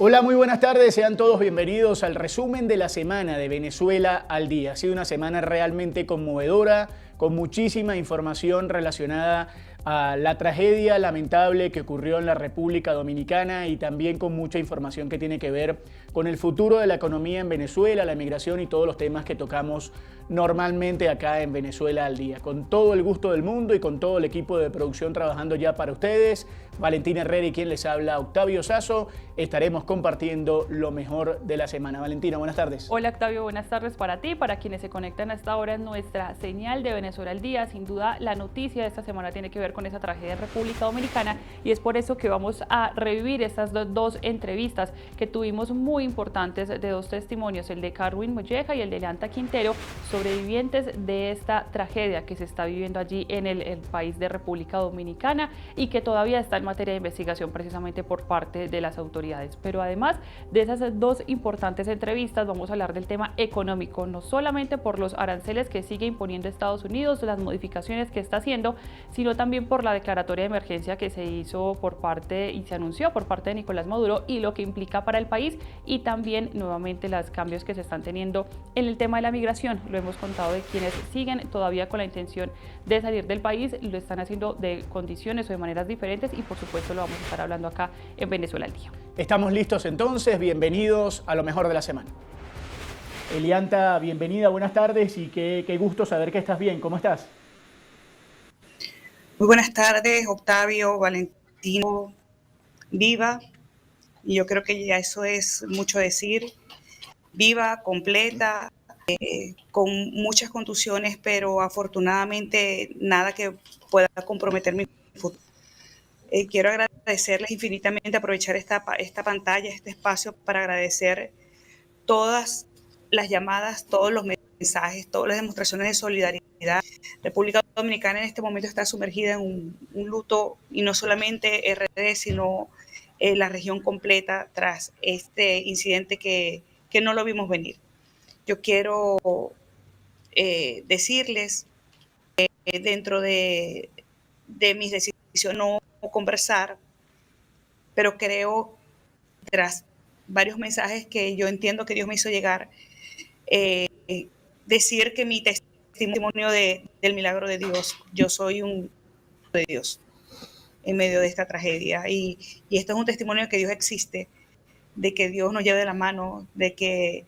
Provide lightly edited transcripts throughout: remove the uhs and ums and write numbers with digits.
Hola, muy buenas tardes, sean todos bienvenidos al resumen de la semana de Venezuela al día. Ha sido una semana realmente conmovedora, con muchísima información relacionada a la tragedia lamentable que ocurrió en la República Dominicana y también con mucha información que tiene que ver con el futuro de la economía en Venezuela, la migración y todos los temas que tocamos normalmente acá en Venezuela al día. Con todo el gusto del mundo y con todo el equipo de producción trabajando ya para ustedes, Valentina Herrera y quien les habla, Octavio Sazo, estaremos compartiendo lo mejor de la semana. Valentina, buenas tardes. Hola Octavio, buenas tardes para ti, para quienes se conectan a esta hora en nuestra señal de Venezuela al día. Sin duda la noticia de esta semana tiene que ver con esa tragedia en República Dominicana y es por eso que vamos a revivir estas dos entrevistas que tuvimos muy importantes de dos testimonios, el de Carwin Molleja y el de Elianta Quintero, sobrevivientes de esta tragedia que se está viviendo allí en el país de República Dominicana y que todavía está en materia de investigación precisamente por parte de las autoridades. Pero además de esas dos importantes entrevistas vamos a hablar del tema económico, no solamente por los aranceles que sigue imponiendo Estados Unidos, las modificaciones que está haciendo, sino también por la declaratoria de emergencia que se hizo por parte y se anunció por parte de Nicolás Maduro y lo que implica para el país y también nuevamente los cambios que se están teniendo en el tema de la migración. Lo hemos contado de quienes siguen todavía con la intención de salir del país, lo están haciendo de condiciones o de maneras diferentes y por supuesto lo vamos a estar hablando acá en Venezuela al día. Estamos listos entonces, bienvenidos a lo mejor de la semana. Elianta, bienvenida, buenas tardes y qué gusto saber que estás bien. ¿Cómo estás? Muy buenas tardes, Octavio, Valentino, viva. Y yo creo que ya eso es mucho decir. Viva, completa, con muchas contusiones, pero afortunadamente nada que pueda comprometer mi futuro. Quiero agradecerles infinitamente, aprovechar esta pantalla, este espacio para agradecer todas las llamadas, todos los mensajes, todas las demostraciones de solidaridad. República Dominicana en este momento está sumergida en un luto, y no solamente RD, sino la región completa tras este incidente que no lo vimos venir. Yo quiero decirles que dentro de mis decisiones no conversar, pero creo, tras varios mensajes que yo entiendo que Dios me hizo llegar, decir que mi testimonio del milagro de Dios, yo soy un de Dios en medio de esta tragedia, y esto es un testimonio de que Dios existe, de que Dios nos lleva de la mano, de que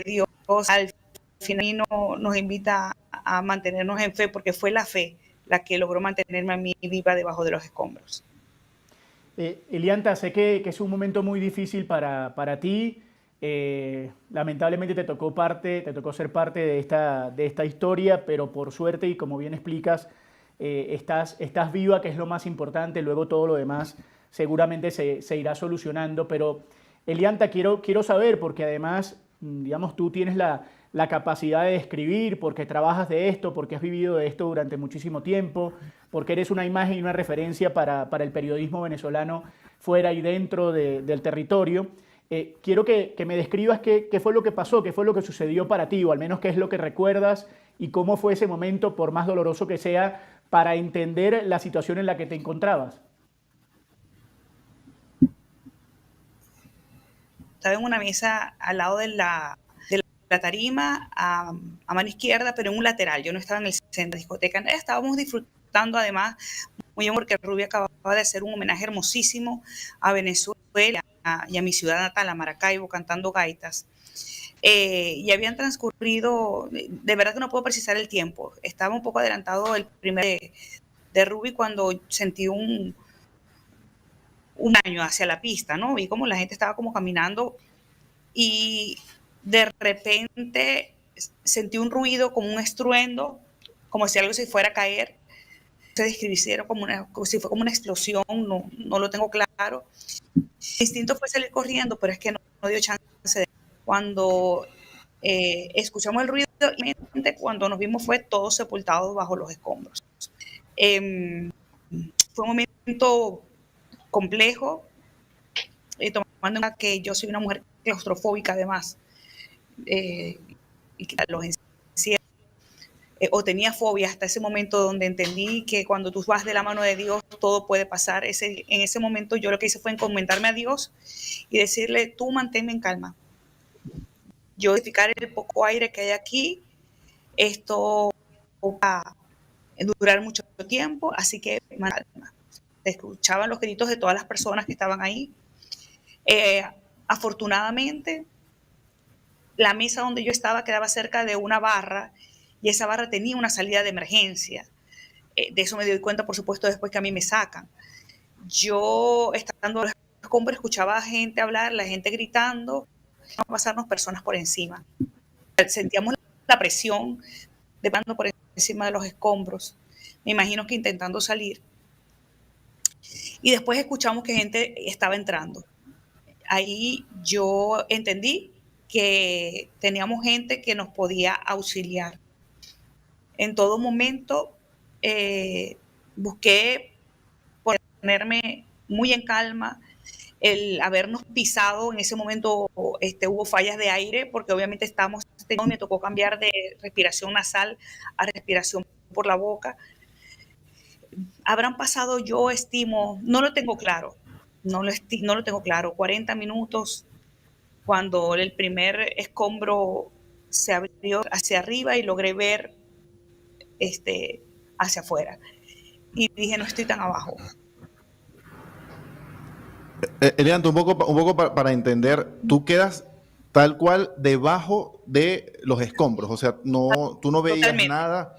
Dios al final nos invita a mantenernos en fe, porque fue la fe la que logró mantenerme a mí viva debajo de los escombros. Elianta, sé que es un momento muy difícil para ti. Lamentablemente te tocó ser parte de esta historia, pero por suerte y como bien explicas, estás viva, que es lo más importante. Luego todo lo demás seguramente se irá solucionando. Pero Elianta, quiero saber, porque además, digamos, tú tienes la capacidad de escribir, porque trabajas de esto, porque has vivido de esto durante muchísimo tiempo, porque eres una imagen y una referencia para el periodismo venezolano fuera y dentro del territorio. Quiero que me describas qué fue lo que pasó, qué fue lo que sucedió para ti, o al menos qué es lo que recuerdas y cómo fue ese momento, por más doloroso que sea, para entender la situación en la que te encontrabas. Estaba en una mesa al lado de la tarima, a mano izquierda, pero en un lateral. Yo no estaba en el centro de la discoteca. Estábamos disfrutando, además, muy bien, porque Rubia acababa de hacer un homenaje hermosísimo a Venezuela y a mi ciudad natal, a Maracaibo, cantando gaitas. Y habían transcurrido, de verdad que no puedo precisar el tiempo. Estaba un poco adelantado el primer de Ruby cuando sentí un año hacia la pista, ¿no? Vi como la gente estaba como caminando y de repente sentí un ruido, como un estruendo, como si algo se fuera a caer. Se describieron como si fue como una explosión, no lo tengo claro. El instinto fue salir corriendo, pero es que no dio chance. Cuando escuchamos el ruido, y cuando nos vimos fue todo sepultado bajo los escombros. Fue un momento complejo, tomando en cuenta que yo soy una mujer claustrofóbica además, y que los encierros o tenía fobia hasta ese momento donde entendí que cuando tú vas de la mano de Dios todo puede pasar. En ese momento yo lo que hice fue encomendarme a Dios y decirle, tú manténme en calma. Yo identificar el poco aire que hay aquí, esto va a durar mucho tiempo, así que calma. Escuchaban los gritos de todas las personas que estaban ahí. Afortunadamente, la mesa donde yo estaba quedaba cerca de una barra y esa barra tenía una salida de emergencia. De eso me doy cuenta, por supuesto, después que a mí me sacan. Yo, estando en los escombros, escuchaba a gente hablar, la gente gritando, a pasarnos personas por encima. Sentíamos la presión de pasando por encima de los escombros. Me imagino que intentando salir. Y después escuchamos que gente estaba entrando. Ahí yo entendí que teníamos gente que nos podía auxiliar. En todo momento busqué ponerme muy en calma. El habernos pisado en ese momento, hubo fallas de aire porque obviamente me tocó cambiar de respiración nasal a respiración por la boca. Habrán pasado, yo estimo, no lo tengo claro, no lo tengo claro, 40 minutos cuando el primer escombro se abrió hacia arriba y logré ver hacia afuera. Y dije, no estoy tan abajo. Elianto, un poco para entender, tú quedas tal cual debajo de los escombros, o sea, tú no veías Totalmente. nada,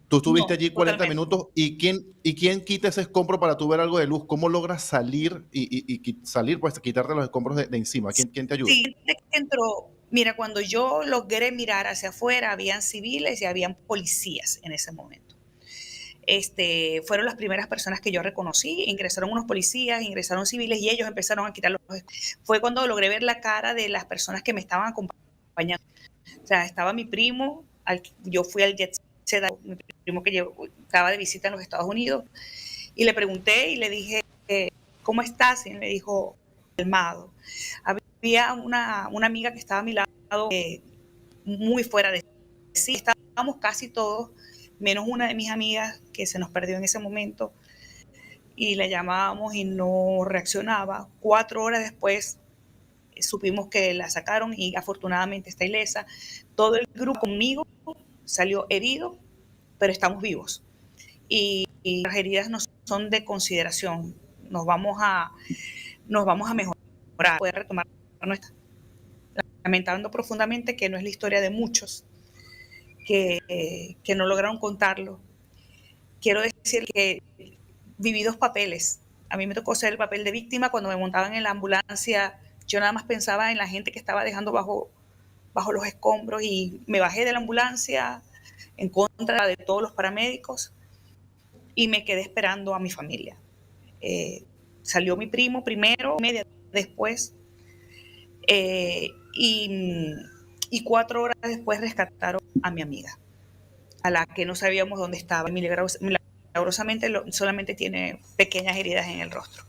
tú estuviste No, allí 40 totalmente. minutos, ¿y quién quita ese escombro para tú ver algo de luz? ¿Cómo logras salir y salir, pues quitarte los escombros de encima? ¿Quién te ayuda? Sí, entró. Mira, cuando yo logré mirar hacia afuera, habían civiles y habían policías en ese momento. Fueron las primeras personas que yo reconocí. Ingresaron unos policías, ingresaron civiles y ellos empezaron a quitar los escombros. Fue cuando logré ver la cara de las personas que me estaban acompañando. O sea, estaba mi primo, yo fui al Jet Set, mi primo que estaba de visita en los Estados Unidos, y le pregunté y le dije, ¿cómo estás? Y él me dijo, calmado. Había una amiga que estaba a mi lado, muy fuera de sí. Estábamos casi todos, menos una de mis amigas que se nos perdió en ese momento, y la llamábamos y no reaccionaba. 4 horas después supimos que la sacaron y afortunadamente está ilesa. Todo el grupo conmigo salió herido, pero estamos vivos. Y las heridas no son de consideración. Nos vamos a mejorar, poder retomar nuestra. Lamentando profundamente que no es la historia de muchos que no lograron contarlo. Quiero decir que viví 2 papeles. A mí me tocó ser el papel de víctima. Cuando me montaban en la ambulancia, yo nada más pensaba en la gente que estaba dejando bajo los escombros y me bajé de la ambulancia en contra de todos los paramédicos y me quedé esperando a mi familia. Salió mi primo primero, media después, y 4 horas después rescataron a mi amiga, a la que no sabíamos dónde estaba. Milagrosamente solamente tiene pequeñas heridas en el rostro.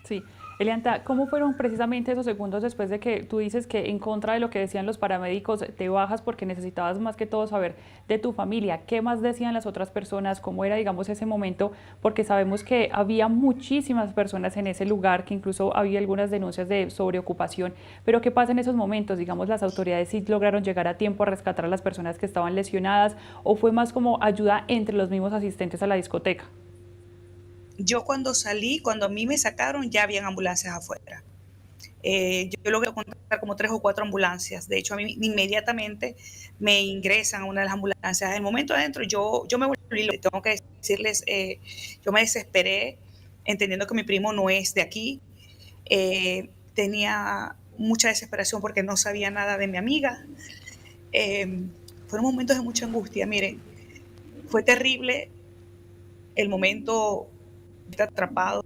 Sí. Elianta, ¿cómo fueron precisamente esos segundos después de que tú dices que en contra de lo que decían los paramédicos te bajas porque necesitabas más que todo saber de tu familia? ¿Qué más decían las otras personas? ¿Cómo era, digamos, ese momento? Porque sabemos que había muchísimas personas en ese lugar, que incluso había algunas denuncias de sobreocupación. Pero ¿qué pasa en esos momentos? Digamos, ¿las autoridades sí lograron llegar a tiempo a rescatar a las personas que estaban lesionadas o fue más como ayuda entre los mismos asistentes a la discoteca? Yo cuando salí, cuando a mí me sacaron, ya habían ambulancias afuera. Yo logré contar como 3 o 4 ambulancias. De hecho, a mí inmediatamente me ingresan a una de las ambulancias. En el momento adentro, yo me volví, tengo que decirles, yo me desesperé, entendiendo que mi primo no es de aquí. Tenía mucha desesperación porque no sabía nada de mi amiga. Fueron momentos de mucha angustia. Miren, fue terrible el momento atrapado,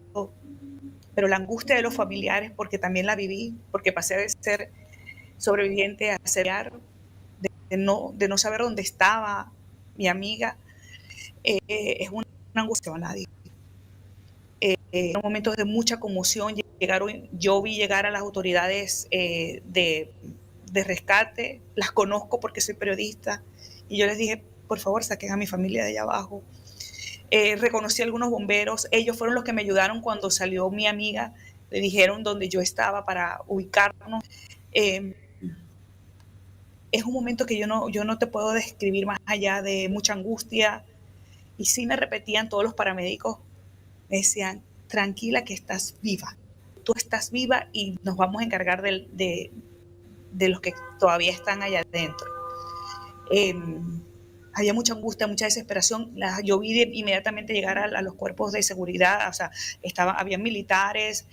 pero la angustia de los familiares, porque también la viví, porque pasé de ser sobreviviente a ser de no saber dónde estaba mi amiga, es una angustia a nadie. En momentos de mucha conmoción yo vi llegar a las autoridades de rescate, las conozco porque soy periodista, y yo les dije, por favor, saquen a mi familia de allá abajo. Reconocí a algunos bomberos, ellos fueron los que me ayudaron cuando salió mi amiga, le dijeron dónde yo estaba para ubicarnos. Es un momento que yo no te puedo describir más allá de mucha angustia. Y sí me repetían todos los paramédicos, me decían, tranquila que estás viva. Tú estás viva y nos vamos a encargar de los que todavía están allá adentro. Había mucha angustia, mucha desesperación. Yo vi inmediatamente llegar a los cuerpos de seguridad, o sea, había militares,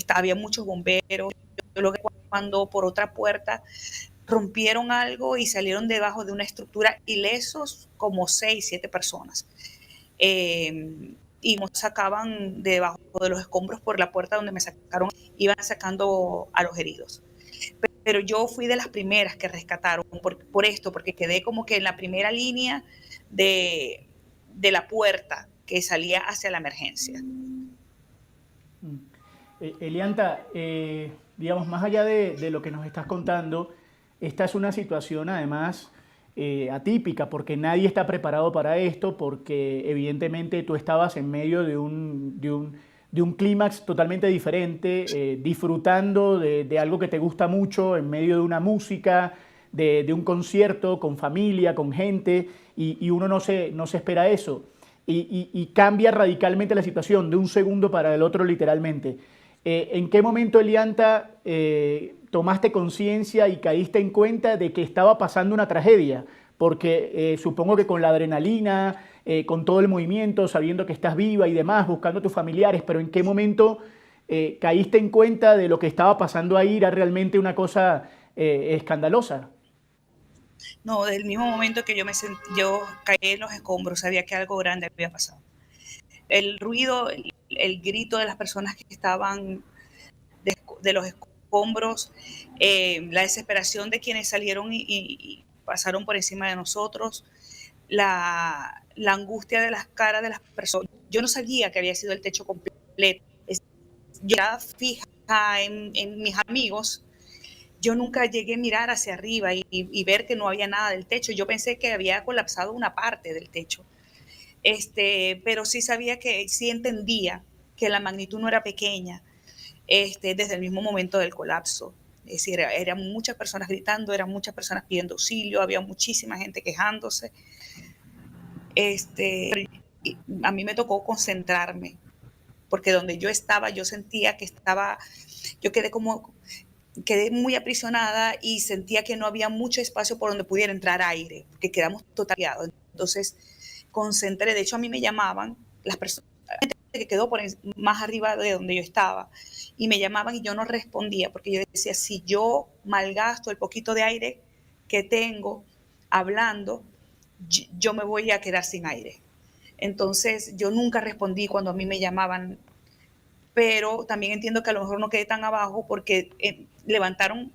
había muchos bomberos. Yo lo que cuando por otra puerta rompieron algo y salieron debajo de una estructura ilesos como 6, 7 personas. Y nos sacaban debajo de los escombros por la puerta donde me sacaron, iban sacando a los heridos. Pero yo fui de las primeras que rescataron por esto, porque quedé como que en la primera línea de la puerta que salía hacia la emergencia. Elianta, digamos, más allá de lo que nos estás contando, esta es una situación además atípica, porque nadie está preparado para esto, porque evidentemente tú estabas en medio de un clímax totalmente diferente, disfrutando de algo que te gusta mucho, en medio de una música, de un concierto, con familia, con gente, y uno no se espera eso. Y cambia radicalmente la situación de un segundo para el otro literalmente. ¿En qué momento, Elianta, tomaste conciencia y caíste en cuenta de que estaba pasando una tragedia? Porque supongo que con la adrenalina, con todo el movimiento, sabiendo que estás viva y demás, buscando a tus familiares, pero ¿en qué momento caíste en cuenta de lo que estaba pasando ahí? Era realmente una cosa escandalosa. No, del mismo momento que yo caí en los escombros, sabía que algo grande había pasado. El ruido, el grito de las personas que estaban de los escombros, la desesperación de quienes salieron y pasaron por encima de nosotros, la angustia de las caras de las personas. Yo no sabía que había sido el techo completo. Yo estaba fija en mis amigos. Yo nunca llegué a mirar hacia arriba y ver que no había nada del techo. Yo pensé que había colapsado una parte del techo. Pero sí sabía sí entendía que la magnitud no era pequeña desde el mismo momento del colapso. Es decir, eran muchas personas gritando, eran muchas personas pidiendo auxilio, había muchísima gente quejándose. A mí me tocó concentrarme, porque donde yo estaba, yo sentía que yo quedé muy aprisionada y sentía que no había mucho espacio por donde pudiera entrar aire, que quedamos totalmente. Entonces, concentré, de hecho a mí me llamaban las personas que quedó más arriba de donde yo estaba y me llamaban y yo no respondía porque yo decía, si yo malgasto el poquito de aire que tengo hablando, yo me voy a quedar sin aire. Entonces yo nunca respondí cuando a mí me llamaban, pero también entiendo que a lo mejor no quedé tan abajo porque levantaron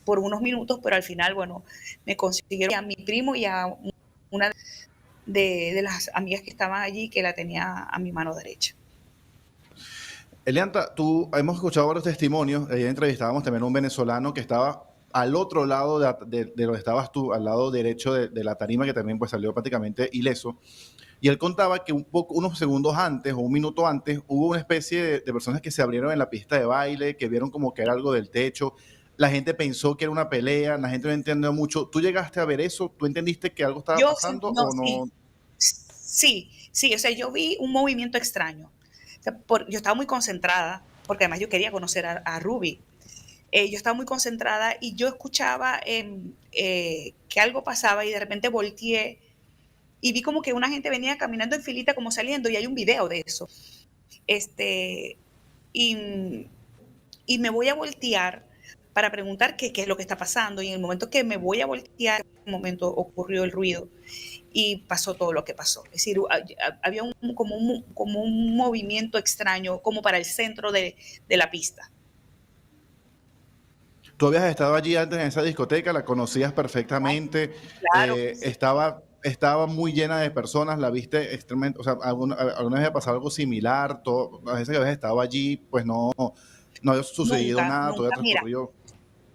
por unos minutos, pero al final, bueno, me consiguieron a mi primo y a una de las amigas que estaban allí, que la tenía a mi mano derecha. Elianta, hemos escuchado varios testimonios, ayer entrevistábamos también a un venezolano que estaba al otro lado de donde estabas tú, al lado derecho de la tarima, que también pues salió prácticamente ileso, y él contaba que unos segundos antes o un minuto antes hubo una especie de personas que se abrieron en la pista de baile, que vieron como que era algo del techo, la gente pensó que era una pelea, la gente no entendió mucho. ¿Tú llegaste a ver eso? ¿Tú entendiste que algo estaba pasando o no? Sí, o sea, yo vi un movimiento extraño. O sea, yo estaba muy concentrada, porque además yo quería conocer a Ruby. Yo estaba muy concentrada y yo escuchaba que algo pasaba y de repente volteé y vi como que una gente venía caminando en filita como saliendo y hay un video de eso. Y me voy a voltear para preguntar qué es lo que está pasando, y en el momento que me voy a voltear, en ese momento ocurrió el ruido y pasó todo lo que pasó. Es decir, había como un movimiento extraño, como para el centro de la pista. Tú habías estado allí antes en esa discoteca, la conocías perfectamente, Claro. estaba muy llena de personas, la viste extremadamente, o sea, alguna vez había pasado algo similar, las veces que habías estado allí, pues no había sucedido nada, nunca. todavía transcurrió.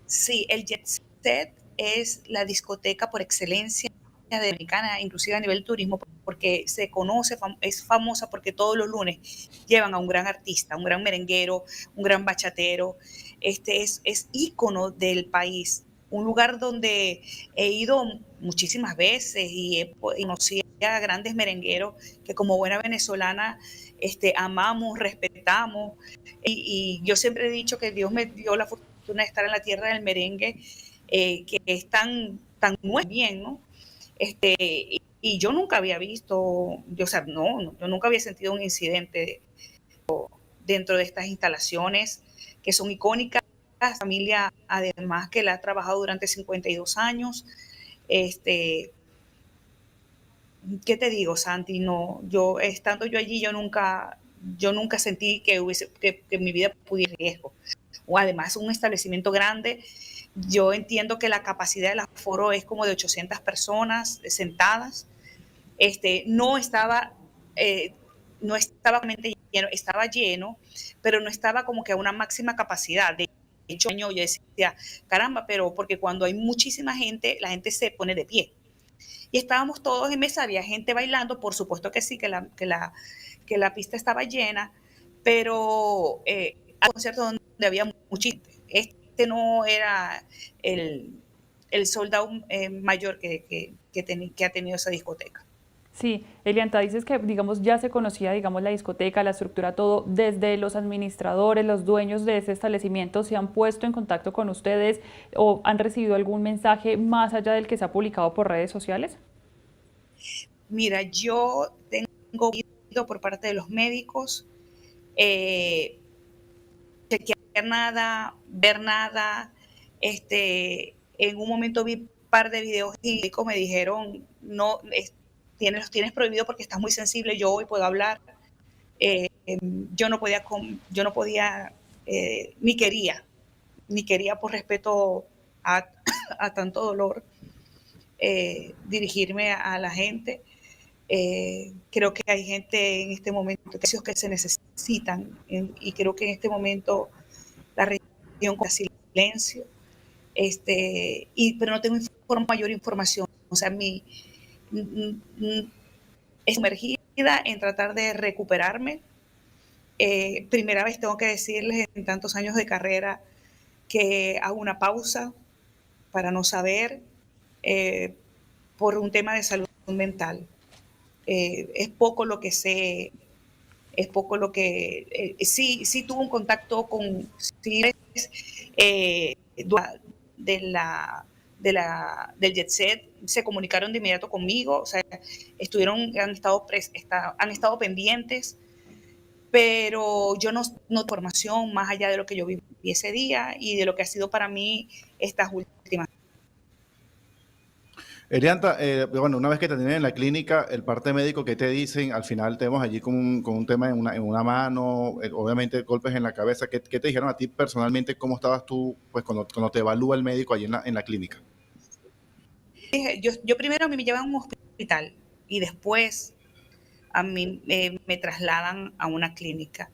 Sí, el Jet Set es la discoteca por excelencia Dominicana, inclusive a nivel turismo, porque se conoce, es famosa porque todos los lunes llevan a un gran artista, un gran merenguero, un gran bachatero. Es ícono del país, un lugar donde he ido muchísimas veces y conocí a grandes merengueros que como buena venezolana amamos, respetamos. Y yo siempre he dicho que Dios me dio la fortuna de estar en la tierra del merengue, que es tan nuevo bien, ¿no? Y yo nunca había visto, yo nunca había sentido un incidente dentro de estas instalaciones que son icónicas. Familia, además, que la ha trabajado durante 52 años. ¿Qué te digo, Santi? No, estando yo allí, yo nunca sentí que mi vida pudiera ir en riesgo. O además, un establecimiento grande. Yo entiendo que la capacidad del aforo es como de 800 personas sentadas. No estaba realmente lleno, estaba lleno, pero no estaba como que a una máxima capacidad. De hecho, yo decía, caramba, pero porque cuando hay muchísima gente, la gente se pone de pie. Y estábamos todos en mesa, había gente bailando, por supuesto que sí, que la pista estaba llena, pero hay conciertos donde había muchísima gente. No era el sold out mayor que ha tenido esa discoteca. Sí, Elianta, dices que, digamos, ya se conocía, digamos, la discoteca, la estructura, todo, desde los administradores, los dueños de ese establecimiento, ¿se han puesto en contacto con ustedes o han recibido algún mensaje más allá del que se ha publicado por redes sociales? Mira, yo tengo oído por parte de los médicos, chequear nada, ver nada. En un momento vi un par de videos y me dijeron, no, los tienes prohibido porque estás muy sensible, yo hoy puedo hablar. Yo no podía, ni quería por respeto a tanto dolor, dirigirme a la gente. Creo que hay gente en este momento que se necesitan y creo que en este momento la región con silencio, pero no tengo mayor información. O sea, es sumergida en tratar de recuperarme. Primera vez tengo que decirles en tantos años de carrera que hago una pausa para no saber, por un tema de salud mental. Es poco lo que sé, es poco lo que... sí tuve un contacto con del Jet Set, se comunicaron de inmediato conmigo, o sea, han estado pendientes, pero yo no tengo información más allá de lo que yo viví ese día y de lo que ha sido para mí estas últimas. Elianta, bueno, una vez que te tienen en la clínica, el parte médico que te dicen, al final te vemos allí con un tema en una mano, obviamente golpes en la cabeza. ¿Qué te dijeron a ti personalmente? ¿Cómo estabas tú pues cuando te evalúa el médico allí en la clínica? Yo primero me llevan a un hospital y después a mí me trasladan a una clínica.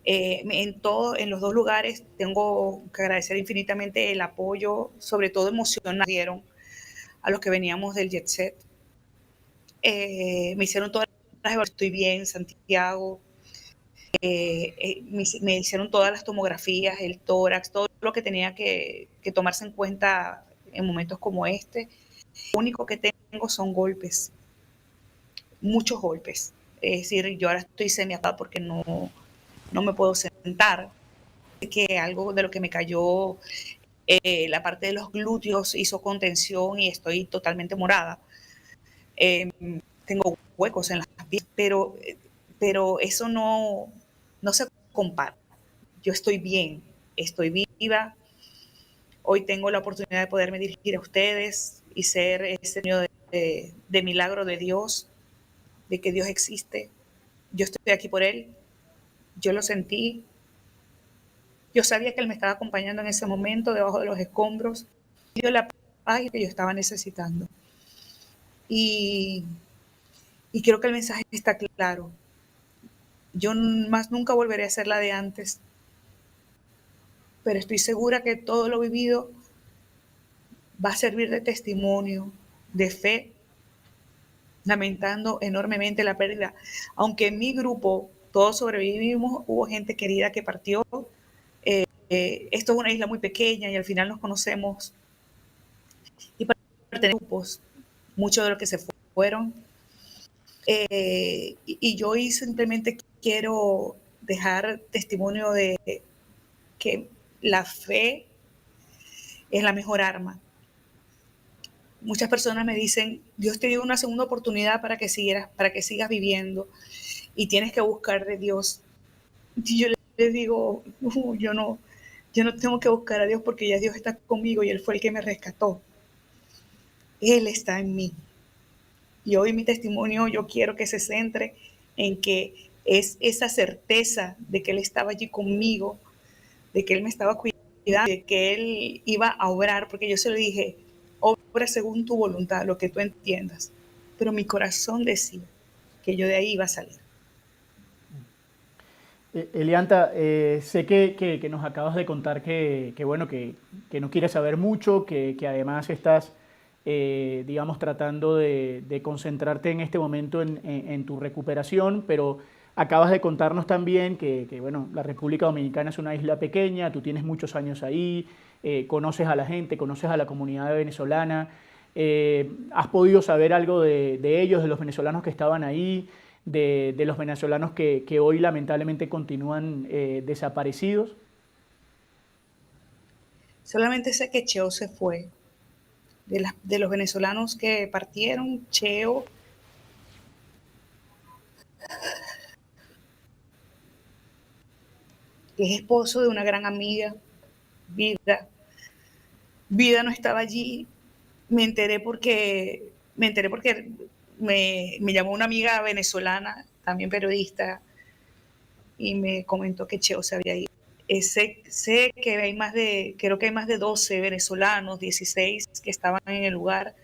En los dos lugares tengo que agradecer infinitamente el apoyo, sobre todo emocional, dieron a los que veníamos del Jet Set. Me hicieron todas las evaluaciones, estoy bien, Santiago. Me hicieron todas las tomografías, el tórax, todo lo que tenía que tomarse en cuenta en momentos como este. Lo único que tengo son golpes, muchos golpes. Es decir, yo ahora estoy semiatada porque no me puedo sentar. Que algo de lo que me cayó, la parte de los glúteos hizo contención y estoy totalmente morada. Tengo huecos en las piernas, pero eso no se compara. Yo estoy bien, estoy viva. Hoy tengo la oportunidad de poderme dirigir a ustedes y ser ese niño de milagro de Dios, de que Dios existe. Yo estoy aquí por Él. Yo lo sentí. Yo sabía que Él me estaba acompañando en ese momento debajo de los escombros. Y dio la paz que yo estaba necesitando. Y creo que el mensaje está claro. Yo más nunca volveré a ser la de antes. Pero estoy segura que todo lo vivido va a servir de testimonio, de fe, lamentando enormemente la pérdida. Aunque en mi grupo todos sobrevivimos, hubo gente querida que partió. Esto es una isla muy pequeña y al final nos conocemos y pertenecemos a grupos, muchos de los que se fueron. Y yo simplemente quiero dejar testimonio de que la fe es la mejor arma. Muchas personas me dicen, Dios te dio una segunda oportunidad para que sigas viviendo y tienes que buscar de Dios. Y yo les digo, yo no tengo que buscar a Dios porque ya Dios está conmigo y Él fue el que me rescató. Él está en mí. Y hoy mi testimonio yo quiero que se centre en que es esa certeza de que Él estaba allí conmigo, de que Él me estaba cuidando, de que Él iba a obrar, porque yo se lo dije, obra según tu voluntad, lo que tú entiendas. Pero mi corazón decía que yo de ahí iba a salir. Elianta, sé que nos acabas de contar que no quieres saber mucho, que además estás, digamos, tratando de concentrarte en este momento en tu recuperación, pero acabas de contarnos también bueno, la República Dominicana es una isla pequeña, tú tienes muchos años ahí, conoces a la gente, conoces a la comunidad venezolana, ¿has podido saber algo de ellos, de los venezolanos que estaban ahí? De los venezolanos que hoy lamentablemente continúan desaparecidos? Solamente sé que Cheo se fue. De los venezolanos que partieron, Cheo es esposo de una gran amiga, Vida. Vida no estaba allí. Me enteré porque me llamó una amiga venezolana, también periodista, y me comentó que Cheo se había ido. Sé que creo que hay más de 12 venezolanos, 16 que estaban en el lugar,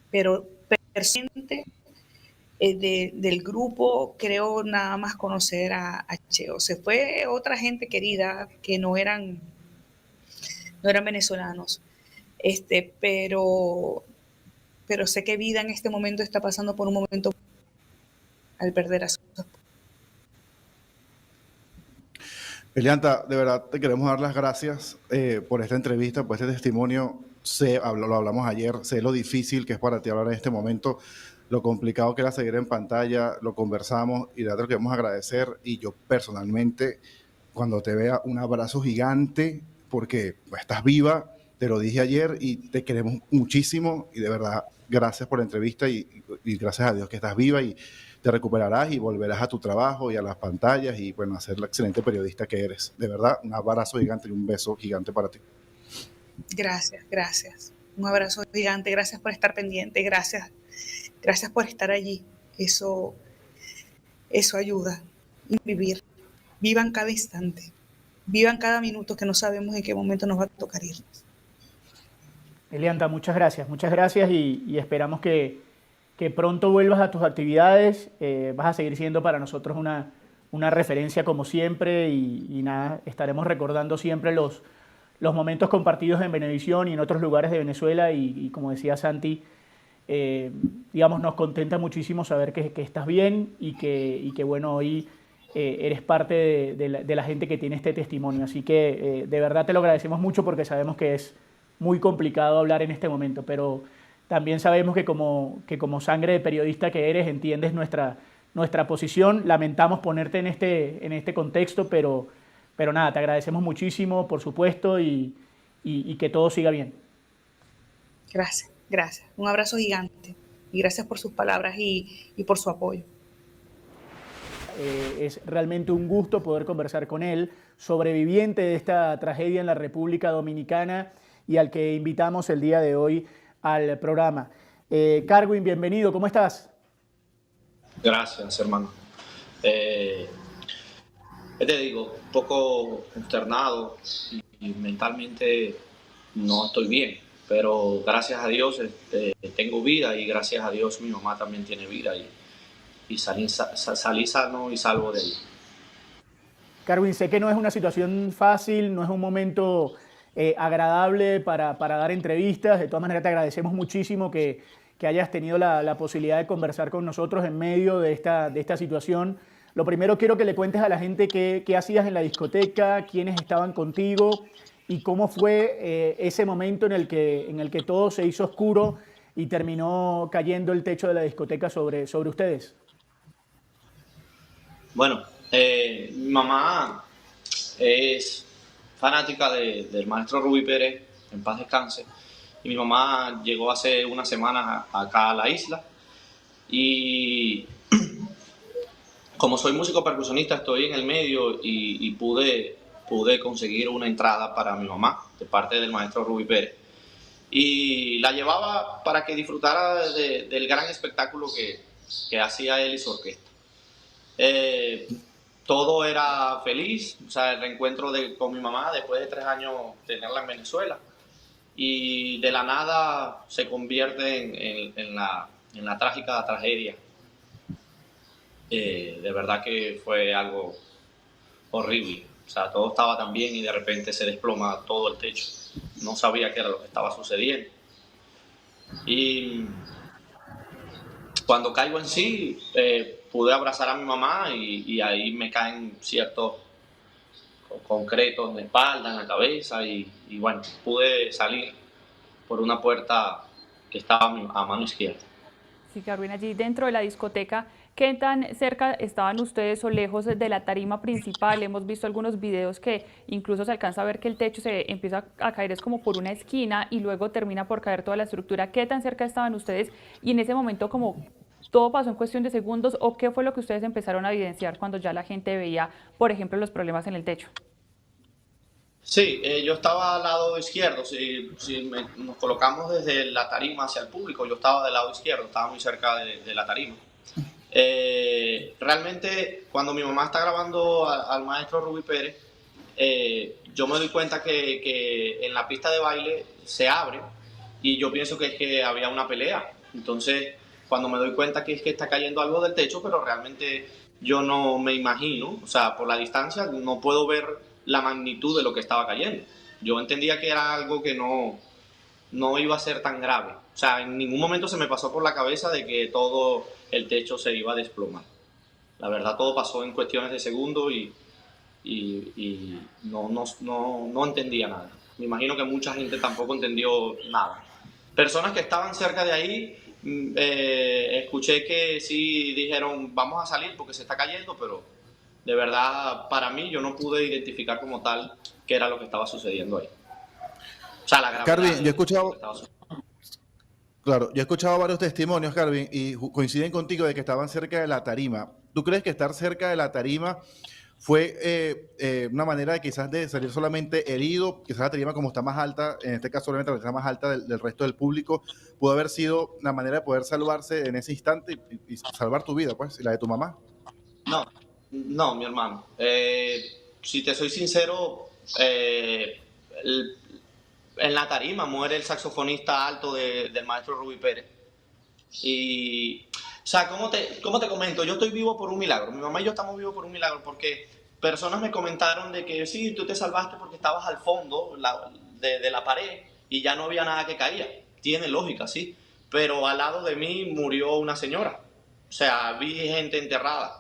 pero personalmente del grupo creo nada más conocer a Cheo. Se fue otra gente querida que no eran venezolanos, pero sé que Vida en este momento está pasando por un momento al perder a su esposa. Elianta, de verdad te queremos dar las gracias por esta entrevista, por este testimonio. Lo hablamos ayer, sé lo difícil que es para ti hablar en este momento, lo complicado que era seguir en pantalla, lo conversamos y de verdad te lo queremos agradecer. Y yo personalmente, cuando te vea, un abrazo gigante porque estás viva, te lo dije ayer y te queremos muchísimo y de verdad gracias por la entrevista y gracias a Dios que estás viva y te recuperarás y volverás a tu trabajo y a las pantallas y bueno, a ser la excelente periodista que eres. De verdad, un abrazo gigante y un beso gigante para ti. Gracias. Un abrazo gigante, gracias por estar pendiente, gracias por estar allí. Eso ayuda a vivir. Vivan cada instante, vivan cada minuto que no sabemos en qué momento nos va a tocar irnos. Elianta, muchas gracias y esperamos que pronto vuelvas a tus actividades. Vas a seguir siendo para nosotros una referencia como siempre y nada, estaremos recordando siempre los momentos compartidos en Venevisión y en otros lugares de Venezuela y como decía Santi, digamos, nos contenta muchísimo saber que estás bien y que bueno, hoy eres parte de la gente que tiene este testimonio. Así que de verdad te lo agradecemos mucho porque sabemos que es muy complicado hablar en este momento, pero también sabemos que como sangre de periodista que eres, entiendes nuestra posición. Lamentamos ponerte en este contexto, pero nada, te agradecemos muchísimo, por supuesto, y que todo siga bien. Gracias. Un abrazo gigante y gracias por sus palabras y por su apoyo. Es realmente un gusto poder conversar con él, sobreviviente de esta tragedia en la República Dominicana y al que invitamos el día de hoy al programa. Carwin, bienvenido, ¿cómo estás? Gracias, hermano. ¿Qué te digo? Un poco consternado y mentalmente no estoy bien, pero gracias a Dios tengo vida y gracias a Dios mi mamá también tiene vida y salí sano y salvo de ahí. Carwin, sé que no es una situación fácil, no es un momento agradable para dar entrevistas. De todas maneras, te agradecemos muchísimo que que hayas tenido la posibilidad de conversar con nosotros en medio de esta situación. Lo primero quiero que le cuentes a la gente qué hacías en la discoteca, quiénes estaban contigo y cómo fue ese momento en el que todo se hizo oscuro y terminó cayendo el techo de la discoteca sobre ustedes. Bueno, mi mamá es fanática del maestro Rubí Pérez, en paz descanse. Y mi mamá llegó hace unas semanas acá a la isla. Y como soy músico percusionista, estoy en el medio y pude conseguir una entrada para mi mamá de parte del maestro Rubí Pérez. Y la llevaba para que disfrutara del gran espectáculo que hacía él y su orquesta. Todo era feliz, o sea, el reencuentro con mi mamá después de 3 años tenerla en Venezuela. Y de la nada se convierte en la trágica tragedia. De verdad que fue algo horrible. O sea, todo estaba tan bien y de repente se desploma todo el techo. No sabía qué era lo que estaba sucediendo. Y cuando caigo en sí, pude abrazar a mi mamá y ahí me caen ciertos concretos en la espalda, en la cabeza y bueno, pude salir por una puerta que estaba a mano izquierda. Sí, Carmen, allí dentro de la discoteca, ¿qué tan cerca estaban ustedes o lejos de la tarima principal? Hemos visto algunos videos que incluso se alcanza a ver que el techo se empieza a caer, es como por una esquina y luego termina por caer toda la estructura. ¿Qué tan cerca estaban ustedes? Y en ese momento, como todo pasó en cuestión de segundos, ¿o qué fue lo que ustedes empezaron a evidenciar cuando ya la gente veía, por ejemplo, los problemas en el techo? Sí, yo estaba al lado izquierdo. Si nos colocamos desde la tarima hacia el público, yo estaba del lado izquierdo, estaba muy cerca de la tarima. Realmente, cuando mi mamá está grabando al maestro Rubí Pérez, yo me doy cuenta que en la pista de baile se abre y yo pienso que es que había una pelea. Entonces, cuando me doy cuenta que es que está cayendo algo del techo, pero realmente yo no me imagino, o sea, por la distancia no puedo ver la magnitud de lo que estaba cayendo. Yo entendía que era algo que no iba a ser tan grave. O sea, en ningún momento se me pasó por la cabeza de que todo el techo se iba a desplomar. La verdad, todo pasó en cuestiones de segundos y no entendía nada. Me imagino que mucha gente tampoco entendió nada. Personas que estaban cerca de ahí, escuché que sí dijeron, vamos a salir porque se está cayendo, pero de verdad, para mí, yo no pude identificar como tal qué era lo que estaba sucediendo ahí. O sea, la gravedad. Carvin, yo he escuchado, claro, yo he escuchado varios testimonios, Carvin, y coinciden contigo de que estaban cerca de la tarima. ¿Tú crees que estar cerca de la tarima fue una manera de quizás de salir solamente herido? Quizás la tarima, como está más alta, en este caso obviamente la está más alta del resto del público, pudo haber sido una manera de poder salvarse en ese instante y salvar tu vida, pues, y la de tu mamá. No, mi hermano. Si te soy sincero, en la tarima muere el saxofonista alto del maestro Rubí Pérez. Y, o sea, ¿cómo te comento? Yo estoy vivo por un milagro. Mi mamá y yo estamos vivos por un milagro porque personas me comentaron de que sí, tú te salvaste porque estabas al fondo de la pared y ya no había nada que caía. Tiene lógica, sí. Pero al lado de mí murió una señora. O sea, vi gente enterrada.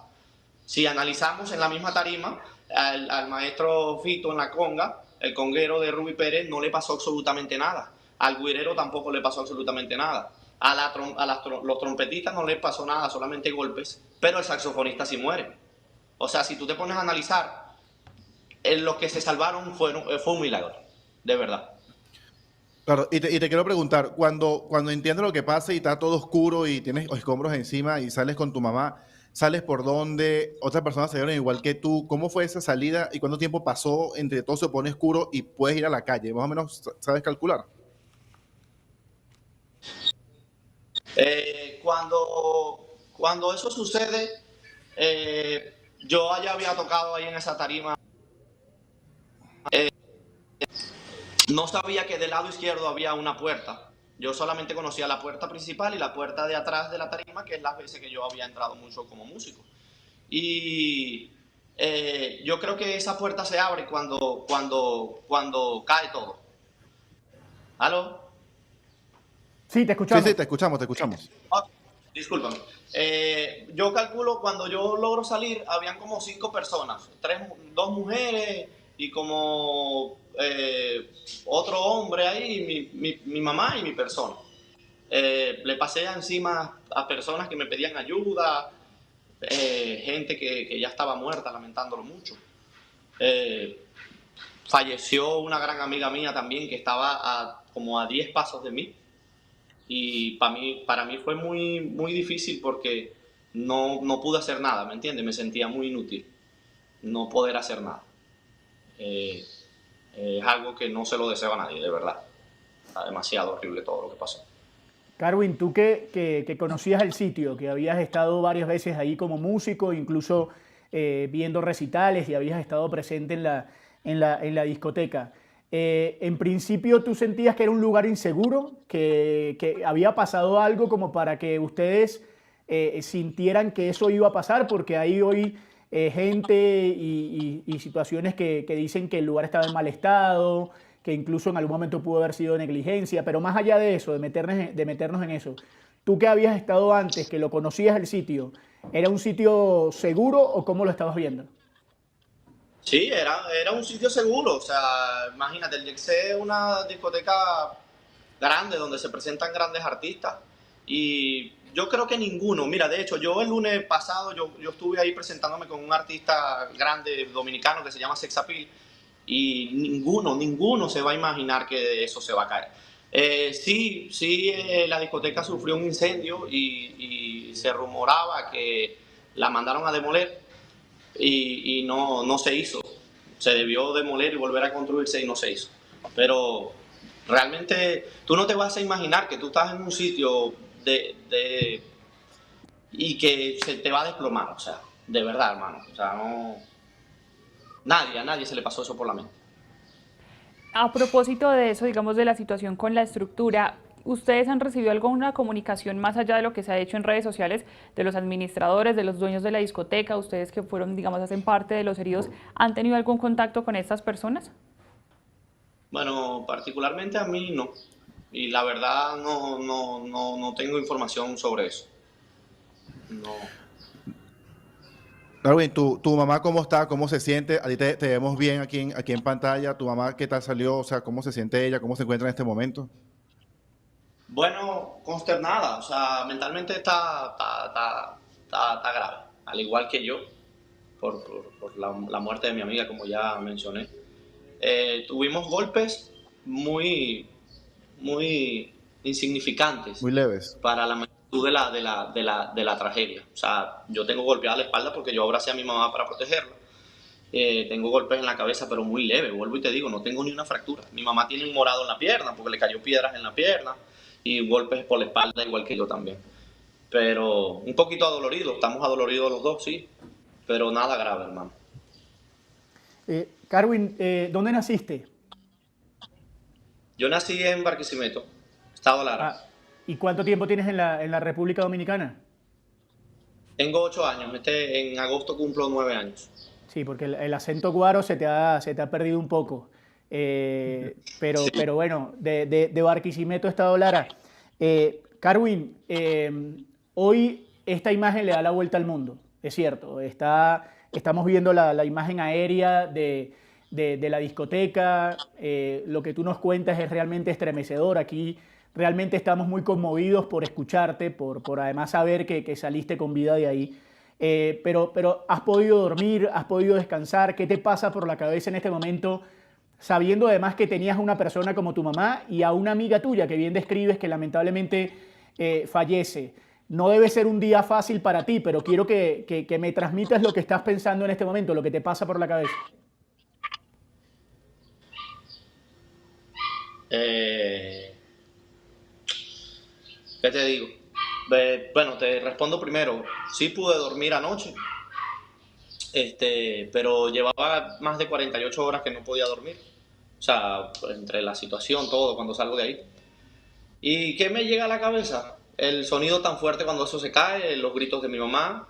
Si analizamos en la misma tarima, al maestro Fito en la conga, el conguero de Rubí Pérez, no le pasó absolutamente nada. Al güirero tampoco le pasó absolutamente nada. Los trompetistas no les pasó nada, solamente golpes, pero el saxofonista sí muere. O sea, si tú te pones a analizar, los que se salvaron fue un milagro, de verdad. Claro, y te quiero preguntar, cuando entiendes lo que pasa y está todo oscuro y tienes escombros encima y sales con tu mamá, ¿sales por dónde? ¿Otras personas salieron igual que tú? ¿Cómo fue esa salida y cuánto tiempo pasó entre todo se pone oscuro y puedes ir a la calle? ¿Más o menos sabes calcular? Cuando eso sucede, yo ya había tocado ahí en esa tarima. No sabía que del lado izquierdo había una puerta. Yo solamente conocía la puerta principal y la puerta de atrás de la tarima, que es las veces que yo había entrado mucho como músico. Y yo creo que esa puerta se abre cuando cae todo. ¿Aló? Sí, te escuchamos. Sí, te escuchamos, te escuchamos. Ah, discúlpame. Yo calculo cuando yo logro salir, habían como 5 personas, 2 mujeres y como otro hombre ahí, mi mamá y mi persona. Le pasé encima a personas que me pedían ayuda, gente que ya estaba muerta, lamentándolo mucho. Falleció una gran amiga mía también que estaba como a 10 pasos de mí. Y para mí fue muy, muy difícil porque no pude hacer nada, ¿me entiendes? Me sentía muy inútil no poder hacer nada. Es algo que no se lo deseo a nadie, de verdad. Está demasiado horrible todo lo que pasó. Carwin, tú que conocías el sitio, que habías estado varias veces ahí como músico, incluso viendo recitales y habías estado presente en la discoteca. En principio, ¿tú sentías que era un lugar inseguro? ¿Que había pasado algo como para que ustedes sintieran que eso iba a pasar? Porque hay hoy gente y situaciones que dicen que el lugar estaba en mal estado, que incluso en algún momento pudo haber sido negligencia, pero más allá de eso, de meternos en eso, tú que habías estado antes, que lo conocías el sitio, ¿era un sitio seguro o cómo lo estabas viendo? Sí, era un sitio seguro. O sea, imagínate, el Jexé es una discoteca grande donde se presentan grandes artistas. Y yo creo que ninguno, mira, de hecho, yo el lunes pasado yo estuve ahí presentándome con un artista grande dominicano que se llama Sex Appeal y ninguno se va a imaginar que eso se va a caer. La discoteca sufrió un incendio y se rumoraba que la mandaron a demoler y no se hizo. Se debió demoler y volver a construirse y no se hizo. Pero realmente tú no te vas a imaginar que tú estás en un sitio y que se te va a desplomar, o sea, de verdad, hermano. O sea, a nadie se le pasó eso por la mente. A propósito de eso, digamos, de la situación con la estructura, ¿ustedes han recibido alguna comunicación más allá de lo que se ha hecho en redes sociales de los administradores, de los dueños de la discoteca? Ustedes que fueron, digamos, hacen parte de los heridos, ¿han tenido algún contacto con estas personas? Bueno, particularmente a mí no. Y la verdad no tengo información sobre eso. No. Darwin, ¿tu mamá cómo está? ¿Cómo se siente? A ti te vemos bien aquí en pantalla. ¿Tu mamá qué tal salió? O sea, ¿cómo se siente ella? ¿Cómo se encuentra en este momento? Bueno, consternada, o sea, mentalmente está grave, al igual que yo, por la muerte de mi amiga, como ya mencioné. Tuvimos golpes muy insignificantes Muy leves. para la magnitud de la tragedia. O sea, yo tengo golpeada la espalda porque yo abracé a mi mamá para protegerla. Tengo golpes en la cabeza, pero muy leve. Vuelvo y te digo, no tengo ni una fractura. Mi mamá tiene un morado en la pierna porque le cayó piedras en la pierna y golpes por la espalda, igual que yo también. Pero un poquito adolorido, estamos adoloridos los dos, sí, pero nada grave, hermano. Carwin, ¿dónde naciste? Yo nací en Barquisimeto, Estado Lara. Ah, ¿y cuánto tiempo tienes en la República Dominicana? Tengo 8 años, en agosto cumplo 9 años. Sí, porque el acento guaro se te ha perdido un poco. Pero bueno, de Barquisimeto a Estado Lara. Carwin, hoy esta imagen le da la vuelta al mundo, es cierto. Estamos viendo la imagen aérea de la discoteca. Lo que tú nos cuentas es realmente estremecedor. Aquí realmente estamos muy conmovidos por escucharte, por además saber que saliste con vida de ahí. Pero ¿has podido dormir? ¿Has podido descansar? ¿Qué te pasa por la cabeza en este momento, sabiendo además que tenías a una persona como tu mamá y a una amiga tuya que bien describes que lamentablemente fallece? No debe ser un día fácil para ti, pero quiero que me transmitas lo que estás pensando en este momento, lo que te pasa por la cabeza. ¿Qué te digo? Bueno, te respondo primero. Sí pude dormir anoche, pero llevaba más de 48 horas que no podía dormir. O sea, entre la situación, todo, cuando salgo de ahí. ¿Y qué me llega a la cabeza? El sonido tan fuerte cuando eso se cae, los gritos de mi mamá.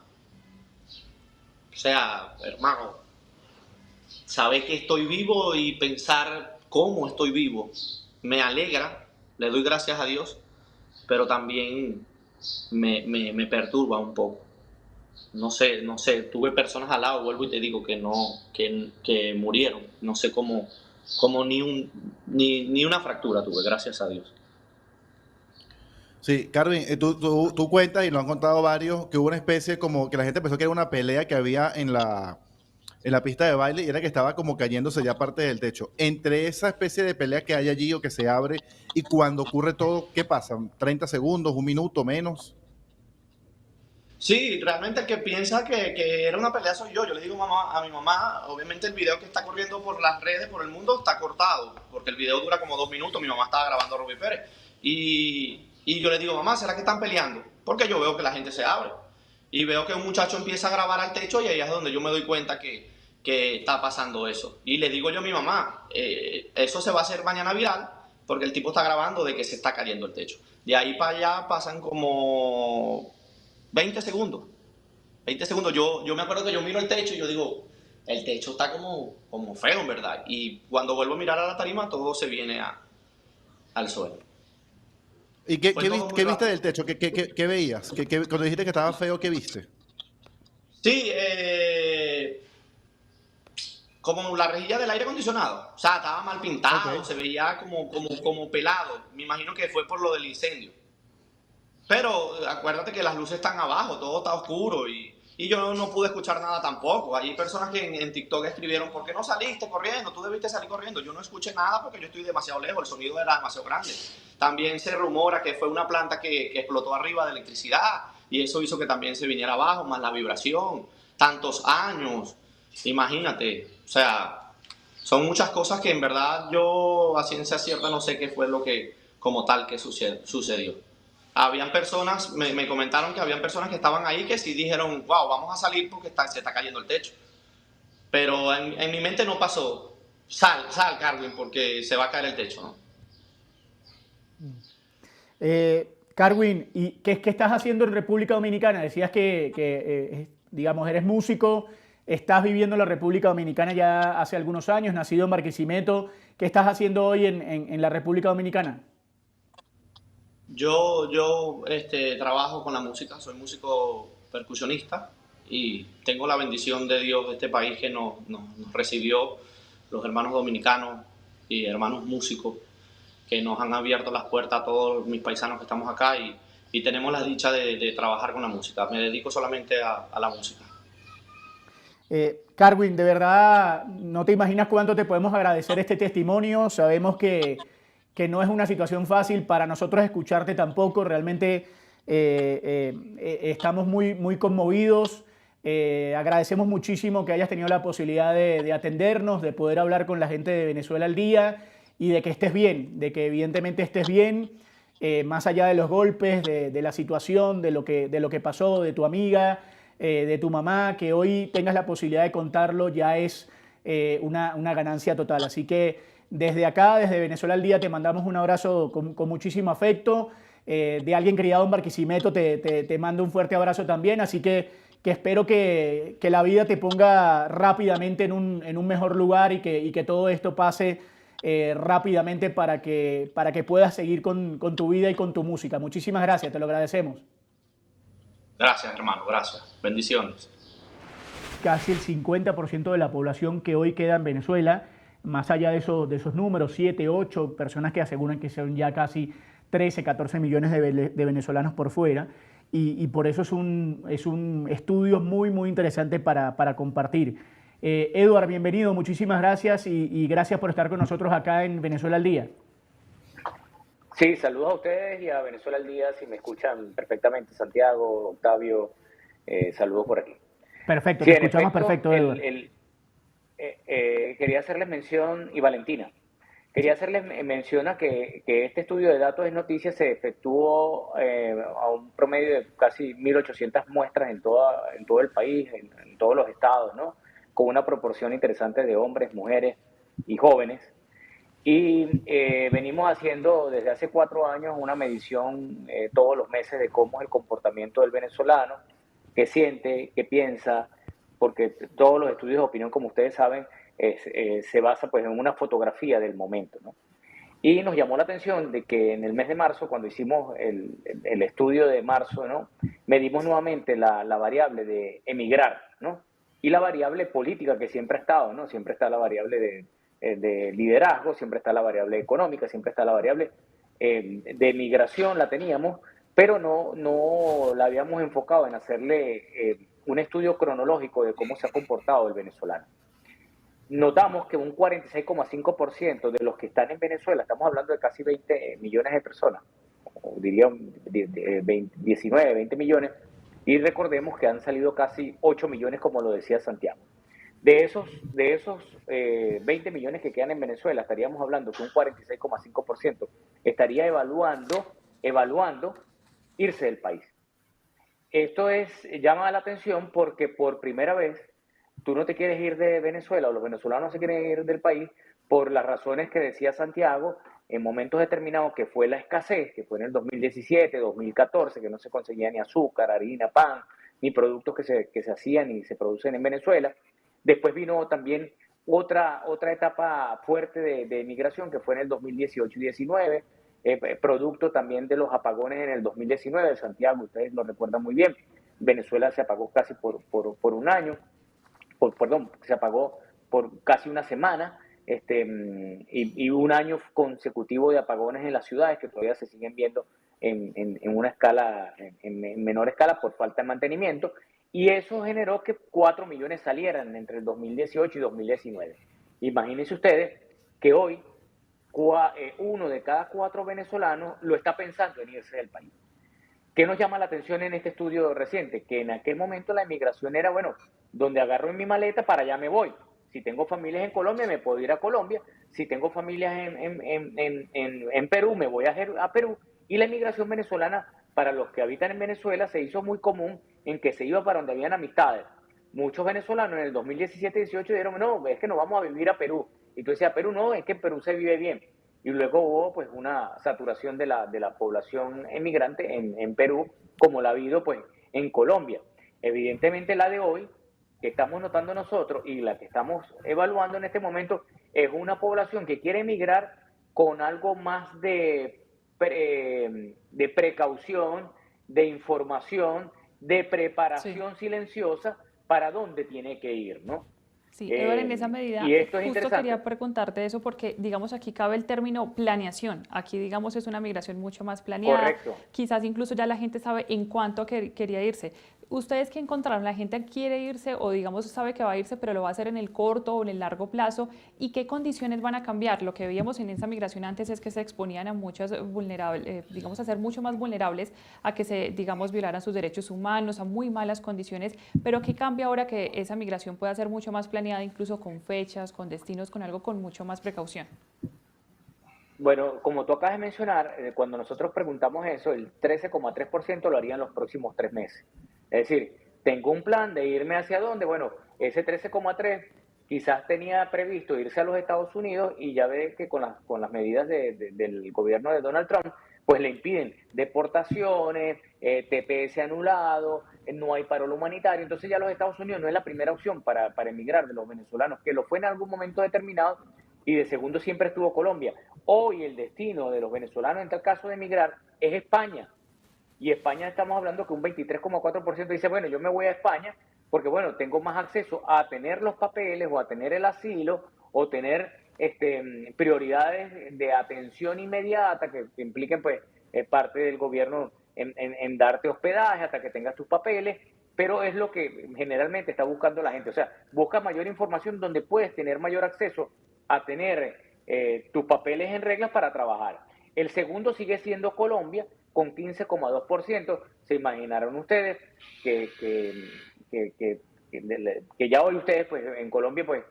O sea, hermano, saber que estoy vivo y pensar cómo estoy vivo me alegra, le doy gracias a Dios, pero también me perturba un poco. No sé, tuve personas al lado, vuelvo y te digo que no, que murieron. No sé cómo ni una fractura tuve, gracias a Dios. Sí, Carvin, tú cuentas, y lo han contado varios, que hubo una especie como que la gente pensó que era una pelea que había en la pista de baile y era que estaba como cayéndose ya parte del techo. Entre esa especie de pelea que hay allí o que se abre y cuando ocurre todo, ¿qué pasa? ¿30 segundos, un minuto, menos? Sí, realmente el que piensa que era una pelea soy yo. Yo le digo a mi mamá, obviamente el video que está corriendo por las redes, por el mundo, está cortado, porque el video dura como 2 minutos, mi mamá estaba grabando a Robbie Pérez. Y yo le digo, mamá, ¿será que están peleando? Porque yo veo que la gente se abre. Y veo que un muchacho empieza a grabar al techo y ahí es donde yo me doy cuenta que está pasando eso. Y le digo yo a mi mamá, eso se va a hacer mañana viral, porque el tipo está grabando de que se está cayendo el techo. De ahí para allá pasan como 20 segundos. 20 segundos. Yo me acuerdo que yo miro el techo y yo digo, el techo está como feo, en verdad. Y cuando vuelvo a mirar a la tarima, todo se viene al suelo. ¿Y qué viste del techo? ¿Qué veías? Cuando dijiste que estaba feo, ¿qué viste? Sí, como la rejilla del aire acondicionado. O sea, estaba mal pintado, Ok. se veía como pelado. Me imagino que fue por lo del incendio. Pero acuérdate que las luces están abajo, todo está oscuro y yo no pude escuchar nada tampoco. Hay personas que en TikTok escribieron, ¿por qué no saliste corriendo? Tú debiste salir corriendo. Yo no escuché nada porque yo estoy demasiado lejos, el sonido era demasiado grande. También se rumora que fue una planta que explotó arriba de electricidad y eso hizo que también se viniera abajo, más la vibración. Tantos años, imagínate. O sea, son muchas cosas que en verdad yo a ciencia cierta no sé qué fue lo que como tal que sucedió. Habían personas, me comentaron que habían personas que estaban ahí que sí dijeron, wow, vamos a salir porque se está cayendo el techo. Pero en mi mente no pasó, sal, Carwin, porque se va a caer el techo, ¿no? Carwin, ¿y qué estás haciendo en República Dominicana? Decías digamos, eres músico, estás viviendo en la República Dominicana ya hace algunos años, nacido en Barquisimeto. ¿Qué estás haciendo hoy en la República Dominicana? Yo trabajo con la música, soy músico percusionista y tengo la bendición de Dios de este país que nos recibió los hermanos dominicanos y hermanos músicos que nos han abierto las puertas a todos mis paisanos que estamos acá y tenemos la dicha de trabajar con la música. Me dedico solamente a la música. Carwin, de verdad, no te imaginas cuánto te podemos agradecer este testimonio. Sabemos que no es una situación fácil para nosotros escucharte tampoco. Realmente estamos muy conmovidos. Agradecemos muchísimo que hayas tenido la posibilidad de atendernos, de poder hablar con la gente de Venezuela al día y de que estés bien, de que evidentemente estés bien, más allá de los golpes, de la situación, de lo que pasó, de tu amiga, de tu mamá, que hoy tengas la posibilidad de contarlo ya es una ganancia total. Así que desde acá, desde Venezuela al día, te mandamos un abrazo con muchísimo afecto. De alguien criado en Barquisimeto te mando un fuerte abrazo también, así que espero que la vida te ponga rápidamente en un mejor lugar y que todo esto pase rápidamente para que puedas seguir con tu vida y con tu música. Muchísimas gracias, te lo agradecemos. Gracias, hermano, gracias. Bendiciones. Casi el 50% de la población que hoy queda en Venezuela, más allá de esos números, 7, 8 personas que aseguran que son ya casi 13, 14 millones de venezolanos por fuera, y por eso es un estudio muy interesante para compartir. Edward, bienvenido, muchísimas gracias y gracias por estar con nosotros acá en Venezuela al Día. Sí, saludos a ustedes y a Venezuela al Día, si me escuchan perfectamente. Santiago, Octavio, saludos por aquí. Perfecto, Sí, te en escuchamos efecto, perfecto, Edward. quería hacerles mención, y Valentina, quería hacerles mención a que este estudio de datos de noticias se efectuó a un promedio de casi 1.800 muestras en todo el país, en todos los estados, ¿no? Con una proporción interesante de hombres, mujeres y jóvenes. Y venimos haciendo desde hace 4 años una medición todos los meses de cómo es el comportamiento del venezolano, qué siente, qué piensa, porque todos los estudios de opinión, como ustedes saben, se basa pues en una fotografía del momento, ¿no? Y nos llamó la atención de que en el mes de marzo, cuando hicimos el estudio de marzo, ¿no? Medimos nuevamente la variable de emigrar, ¿no? Y la variable política que siempre ha estado, ¿no? Siempre está la variable de liderazgo, siempre está la variable económica, siempre está la variable de migración, la teníamos, pero no la habíamos enfocado en hacerle un estudio cronológico de cómo se ha comportado el venezolano. Notamos que un 46,5% de los que están en Venezuela, estamos hablando de casi 20 millones de personas, o diría 19, 20 millones, y recordemos que han salido casi 8 millones, como lo decía Santiago. De esos 20 millones que quedan en Venezuela, estaríamos hablando que un 46,5% estaría evaluando irse del país. Esto llama la atención porque por primera vez tú no te quieres ir de Venezuela, o los venezolanos no se quieren ir del país por las razones que decía Santiago en momentos determinados, que fue la escasez, que fue en el 2017, 2014, que no se conseguía ni azúcar, harina, pan, ni productos que se hacían y se producen en Venezuela. Después vino también otra etapa fuerte de migración, que fue en el 2018 y 19, producto también de los apagones en el 2019, Santiago, ustedes lo recuerdan muy bien. Venezuela se apagó casi por un año, se apagó por casi una semana, y un año consecutivo de apagones en las ciudades que todavía se siguen viendo en una escala, en menor escala por falta de mantenimiento, y eso generó que 4 millones salieran entre el 2018 y 2019. Imagínense ustedes que hoy uno de cada 4 venezolanos lo está pensando en irse del país. ¿Qué nos llama la atención en este estudio reciente? Que en aquel momento la emigración era, bueno, donde agarro en mi maleta, para allá me voy. Si tengo familias en Colombia, me puedo ir a Colombia. Si tengo familias en Perú, me voy a Perú. Y la emigración venezolana, para los que habitan en Venezuela, se hizo muy común en que se iba para donde habían amistades. Muchos venezolanos en el 2017-18 dijeron, no, es que nos vamos a vivir a Perú. Y tú decías, Perú no, es que en Perú se vive bien. Y luego hubo pues una saturación de la población emigrante en Perú, como la ha habido pues en Colombia. Evidentemente la de hoy, que estamos notando nosotros y la que estamos evaluando en este momento, es una población que quiere emigrar con algo más de precaución, de información, de preparación silenciosa para dónde tiene que ir, ¿no? Sí, Eduardo, en esa medida, Y esto es justo interesante. quería preguntarte eso porque, digamos, aquí cabe el término planeación. Aquí, digamos, es una migración mucho más planeada. Correcto. Quizás incluso ya la gente sabe en cuánto quería irse. ¿Ustedes qué encontraron? ¿La gente quiere irse o, digamos, sabe que va a irse, pero lo va a hacer en el corto o en el largo plazo? ¿Y qué condiciones van a cambiar? Lo que veíamos en esa migración antes es que se exponían a muchas vulnerables, digamos, a ser mucho más vulnerables a que se, digamos, violaran sus derechos humanos, a muy malas condiciones. Pero ¿qué cambia ahora que esa migración pueda ser mucho más planeada, incluso con fechas, con destinos, con algo con mucho más precaución? Bueno, como tú acabas de mencionar, cuando nosotros preguntamos eso, el 13,3% lo haría en los próximos 3 meses. Es decir, tengo un plan de irme hacia dónde. Bueno, ese 13,3 quizás tenía previsto irse a los Estados Unidos y ya ve que con las medidas del gobierno de Donald Trump, pues le impiden deportaciones, TPS anulado, no hay paro humanitario. Entonces ya los Estados Unidos no es la primera opción para emigrar de los venezolanos, que lo fue en algún momento determinado, y de segundo siempre estuvo Colombia. Hoy el destino de los venezolanos en tal caso de emigrar es España. Y España estamos hablando que un 23,4% dice, bueno, yo me voy a España porque, bueno, tengo más acceso a tener los papeles o a tener el asilo o tener prioridades de atención inmediata que impliquen, pues, parte del gobierno en darte hospedaje hasta que tengas tus papeles, pero es lo que generalmente está buscando la gente. O sea, busca mayor información donde puedes tener mayor acceso a tener tus papeles en regla para trabajar. El segundo sigue siendo Colombia, con 15,2%. Se imaginaron ustedes que ya hoy ustedes, pues, en Colombia, pues,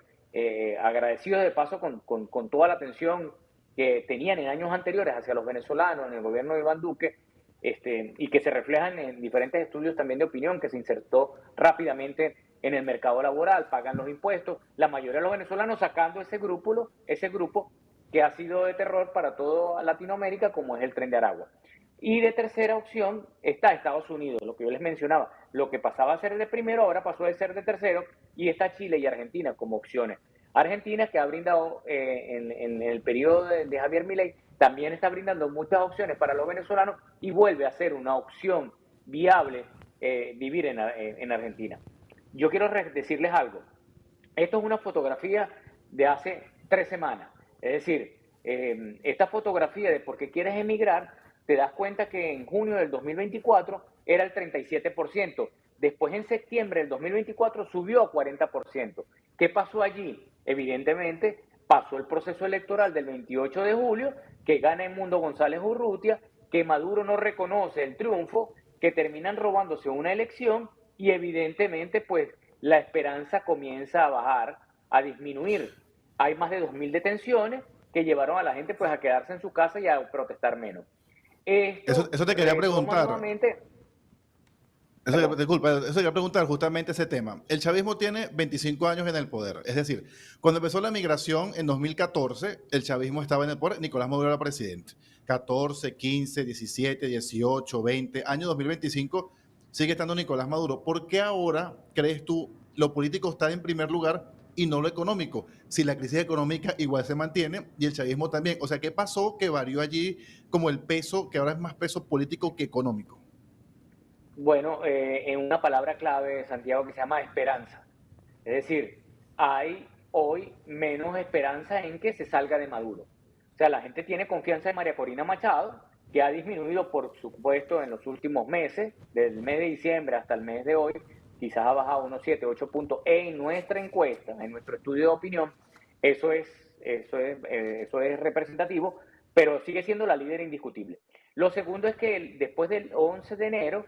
agradecidos de paso con toda la atención que tenían en años anteriores hacia los venezolanos en el gobierno de Iván Duque, y que se reflejan en diferentes estudios también de opinión, que se insertó rápidamente en el mercado laboral, pagan los impuestos, la mayoría de los venezolanos sacando ese grupo que ha sido de terror para toda Latinoamérica, como es el Tren de Aragua. Y de tercera opción está Estados Unidos, lo que yo les mencionaba. Lo que pasaba a ser de primero ahora pasó a ser de tercero, y está Chile y Argentina como opciones. Argentina, que ha brindado en el periodo de Javier Milei, también está brindando muchas opciones para los venezolanos y vuelve a ser una opción viable vivir en Argentina. Yo quiero decirles algo. Esto es una fotografía de hace 3 semanas. Es decir, esta fotografía de por qué quieres emigrar, te das cuenta que en junio del 2024 era el 37%. Después, en septiembre del 2024, subió a 40%. ¿Qué pasó allí? Evidentemente, pasó el proceso electoral del 28 de julio, que gana Edmundo González Urrutia, que Maduro no reconoce el triunfo, que terminan robándose una elección y evidentemente, pues, la esperanza comienza a bajar, a disminuir. Hay más de 2.000 detenciones que llevaron a la gente, pues, a quedarse en su casa y a protestar menos. Eso te quería preguntar. Nuevamente, Disculpa, eso quería preguntar justamente ese tema. El chavismo tiene 25 años en el poder. Es decir, cuando empezó la migración en 2014, el chavismo estaba en el poder, Nicolás Maduro era presidente. 14, 15, 17, 18, 20, año 2025 sigue estando Nicolás Maduro. ¿Por qué ahora crees tú lo político está en primer lugar y no lo económico? Si la crisis económica igual se mantiene y el chavismo también. O sea, ¿qué pasó que varió allí como el peso, que ahora es más peso político que económico? bueno, en una palabra clave, Santiago, que se llama esperanza. Es decir, hay hoy menos esperanza en que se salga de Maduro. O sea, la gente tiene confianza en María Corina Machado, que ha disminuido, por supuesto, en los últimos meses, desde el mes de diciembre hasta el mes de hoy, quizás ha bajado unos 7, 8 puntos. En nuestra encuesta, en nuestro estudio de opinión, eso es representativo, pero sigue siendo la líder indiscutible. Lo segundo es que después del 11 de enero,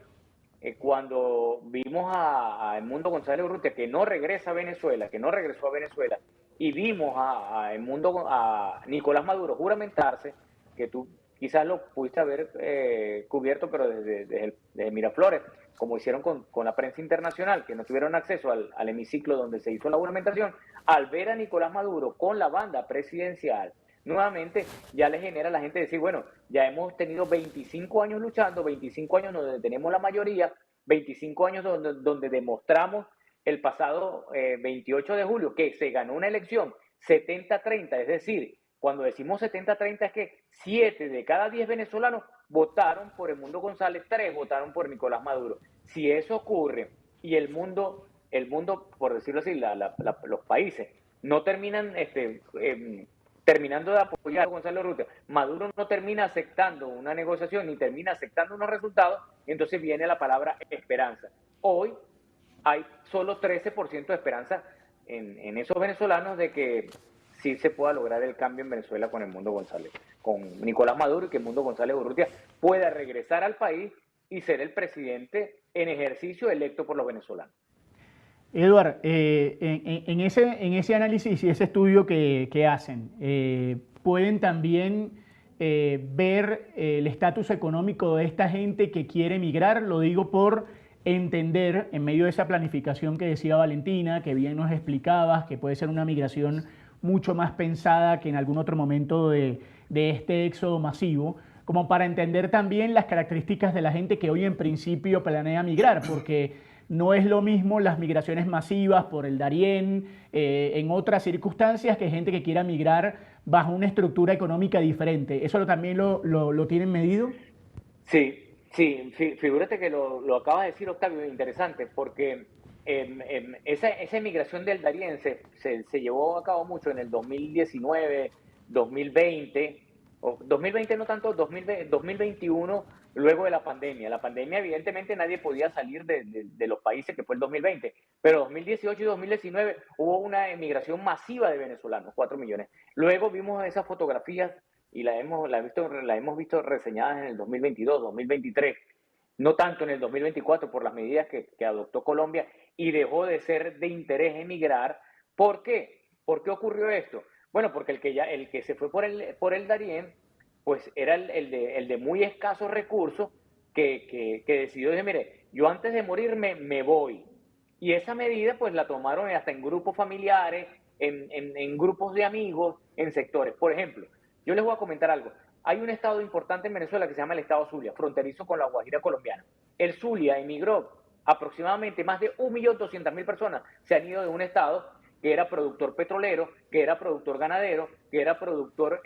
cuando vimos a Edmundo González Urrutia, que no regresa a Venezuela, que no regresó a Venezuela, y vimos a Nicolás Maduro juramentarse, que tú quizás lo pudiste haber cubierto, pero desde Miraflores, como hicieron con la prensa internacional, que no tuvieron acceso al hemiciclo donde se hizo la juramentación, al ver a Nicolás Maduro con la banda presidencial, nuevamente ya le genera a la gente decir, bueno, ya hemos tenido 25 años luchando, 25 años donde tenemos la mayoría, 25 años donde demostramos el pasado 28 de julio que se ganó una elección 70-30, es decir, cuando decimos 70-30 es que 7 de cada 10 venezolanos votaron por Edmundo González, 3 votaron por Nicolás Maduro. Si eso ocurre y el mundo, por decirlo así, los países no terminan terminando de apoyar a Gonzalo Urrutia, Maduro no termina aceptando una negociación ni termina aceptando unos resultados, entonces viene la palabra esperanza. Hoy hay solo 13% de esperanza en esos venezolanos de que sí se pueda lograr el cambio en Venezuela con Edmundo González, con Nicolás Maduro, y que Edmundo González Urrutia pueda regresar al país y ser el presidente en ejercicio electo por los venezolanos. Eduard, en ese análisis y ese estudio que hacen, ¿pueden también ver el estatus económico de esta gente que quiere emigrar? Lo digo por entender, en medio de esa planificación que decía Valentina, que bien nos explicabas, que puede ser una migración mucho más pensada que en algún otro momento de este éxodo masivo, como para entender también las características de la gente que hoy en principio planea migrar, porque no es lo mismo las migraciones masivas por el Darién, en otras circunstancias, que gente que quiera migrar bajo una estructura económica diferente. ¿Eso también lo tienen medido? Sí, figúrate que lo acabas de decir, Octavio, interesante, porque esa emigración del Darién se llevó a cabo mucho en el 2019, 2020, o 2020 no tanto, 2021, luego de la pandemia. La pandemia, evidentemente, nadie podía salir de los países, que fue el 2020, pero 2018 y 2019 hubo una emigración masiva de venezolanos, 4 millones. Luego vimos esas fotografías y la hemos visto reseñadas en el 2022, 2023, no tanto en el 2024 por las medidas que adoptó Colombia, y dejó de ser de interés emigrar. ¿Por qué? ¿Por qué ocurrió esto? Bueno, porque el que se fue por el Darién, pues era el de muy escasos recursos, que decidió decir, mire, yo antes de morir me voy. Y esa medida pues la tomaron hasta en grupos familiares, en grupos de amigos, en sectores. Por ejemplo, yo les voy a comentar algo. Hay un estado importante en Venezuela que se llama el estado Zulia, fronterizo con la Guajira colombiana. El Zulia emigró aproximadamente más de 1.200.000 personas, se han ido de un estado que era productor petrolero, que era productor ganadero, que era productor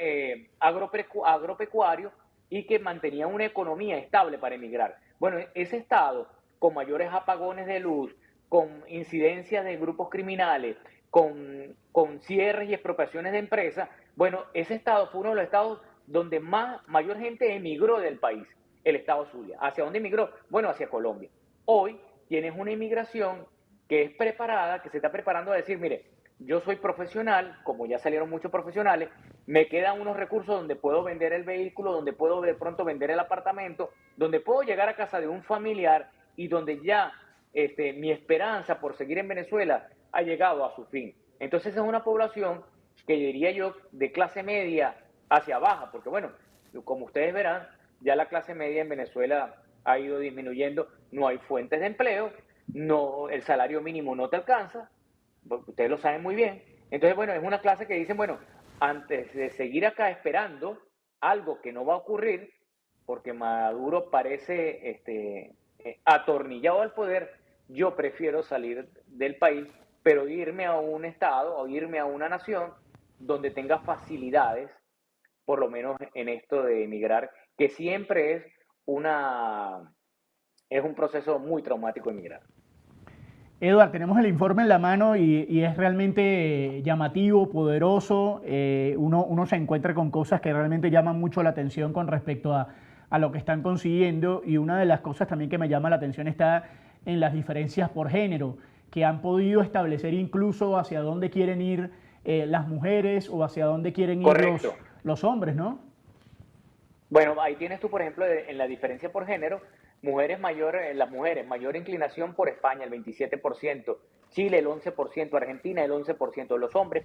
agropecuario y que mantenía una economía estable para emigrar. Bueno, ese estado con mayores apagones de luz, con incidencias de grupos criminales, con cierres y expropiaciones de empresas, bueno, ese estado fue uno de los estados donde mayor gente emigró del país, el estado Zulia. ¿Hacia dónde emigró? Bueno, hacia Colombia. Hoy tienes una inmigración que es preparada, que se está preparando a decir, mire, yo soy profesional, como ya salieron muchos profesionales, me quedan unos recursos donde puedo vender el vehículo, donde puedo de pronto vender el apartamento, donde puedo llegar a casa de un familiar y donde ya mi esperanza por seguir en Venezuela ha llegado a su fin. Entonces es una población que diría yo de clase media hacia baja, porque bueno, como ustedes verán, ya la clase media en Venezuela ha ido disminuyendo, no hay fuentes de empleo, no, el salario mínimo no te alcanza, ustedes lo saben muy bien. Entonces, bueno, es una clase que dicen, bueno, antes de seguir acá esperando algo que no va a ocurrir, porque Maduro parece atornillado al poder, yo prefiero salir del país, pero irme a un estado o irme a una nación donde tenga facilidades, por lo menos en esto de emigrar, que siempre es un proceso muy traumático emigrar. Eduard, tenemos el informe en la mano y es realmente llamativo, poderoso. Uno se encuentra con cosas que realmente llaman mucho la atención con respecto a lo que están consiguiendo, y una de las cosas también que me llama la atención está en las diferencias por género, que han podido establecer incluso hacia dónde quieren ir las mujeres o hacia dónde quieren ir los hombres, ¿no? Bueno, ahí tienes tú, por ejemplo, en la diferencia por género, las mujeres, mayor inclinación por España, el 27%, Chile el 11%, Argentina el 11%, los hombres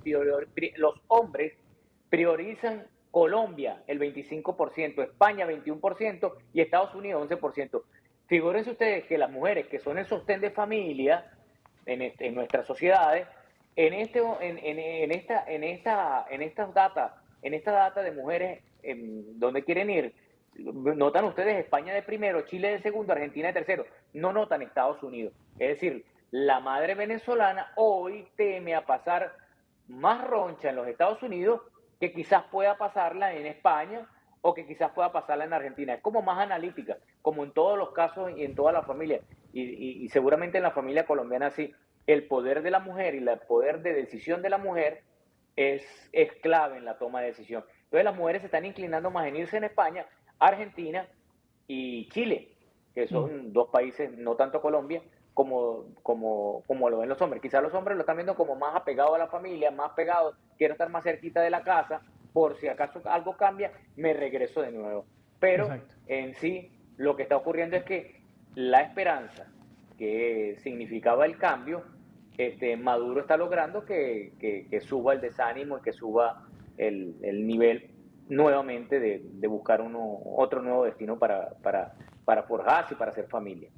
priorizan Colombia el 25%, España 21% y Estados Unidos 11%. Figúrense ustedes que las mujeres, que son el sostén de familia en nuestras sociedades, en esta data de mujeres donde quieren ir, notan ustedes España de primero, Chile de segundo, Argentina de tercero, no notan Estados Unidos. Es decir, la madre venezolana hoy teme a pasar más roncha en los Estados Unidos que quizás pueda pasarla en España o que quizás pueda pasarla en Argentina. Es como más analítica, como en todos los casos y en toda la familia, y seguramente en la familia colombiana sí. El poder de la mujer y el poder de decisión de la mujer es clave en la toma de decisión. Entonces las mujeres se están inclinando más en irse en España, Argentina y Chile, que son dos países, no tanto Colombia, como lo ven los hombres. Quizás los hombres lo están viendo como más apegados a la familia, más pegados, quiero estar más cerquita de la casa, por si acaso algo cambia, me regreso de nuevo. Pero en sí, lo que está ocurriendo es que la esperanza que significaba el cambio, Maduro está logrando que suba el desánimo y que suba el nivel nuevamente de buscar otro nuevo destino para forjarse y para hacer familia.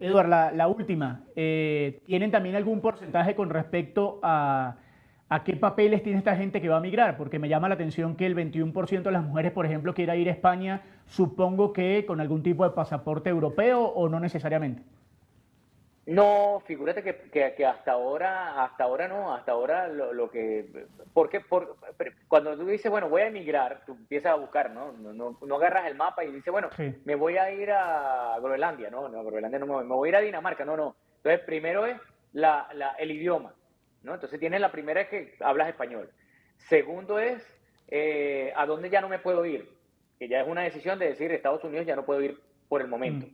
Eduard, la última. ¿Tienen también algún porcentaje con respecto a qué papeles tiene esta gente que va a migrar? Porque me llama la atención que el 21% de las mujeres, por ejemplo, quiera ir a España, supongo que con algún tipo de pasaporte europeo o no necesariamente. No, figúrate que hasta ahora no, hasta ahora porque cuando tú dices, bueno, voy a emigrar, tú empiezas a buscar, ¿no? No agarras el mapa y dices, bueno, Sí. me voy a ir a Groenlandia, no, a Groenlandia no me voy a ir a Dinamarca, no. Entonces, primero es el idioma, ¿no? Entonces tienes la primera es que hablas español. Segundo es a dónde ya no me puedo ir, que ya es una decisión de decir Estados Unidos ya no puedo ir por el momento.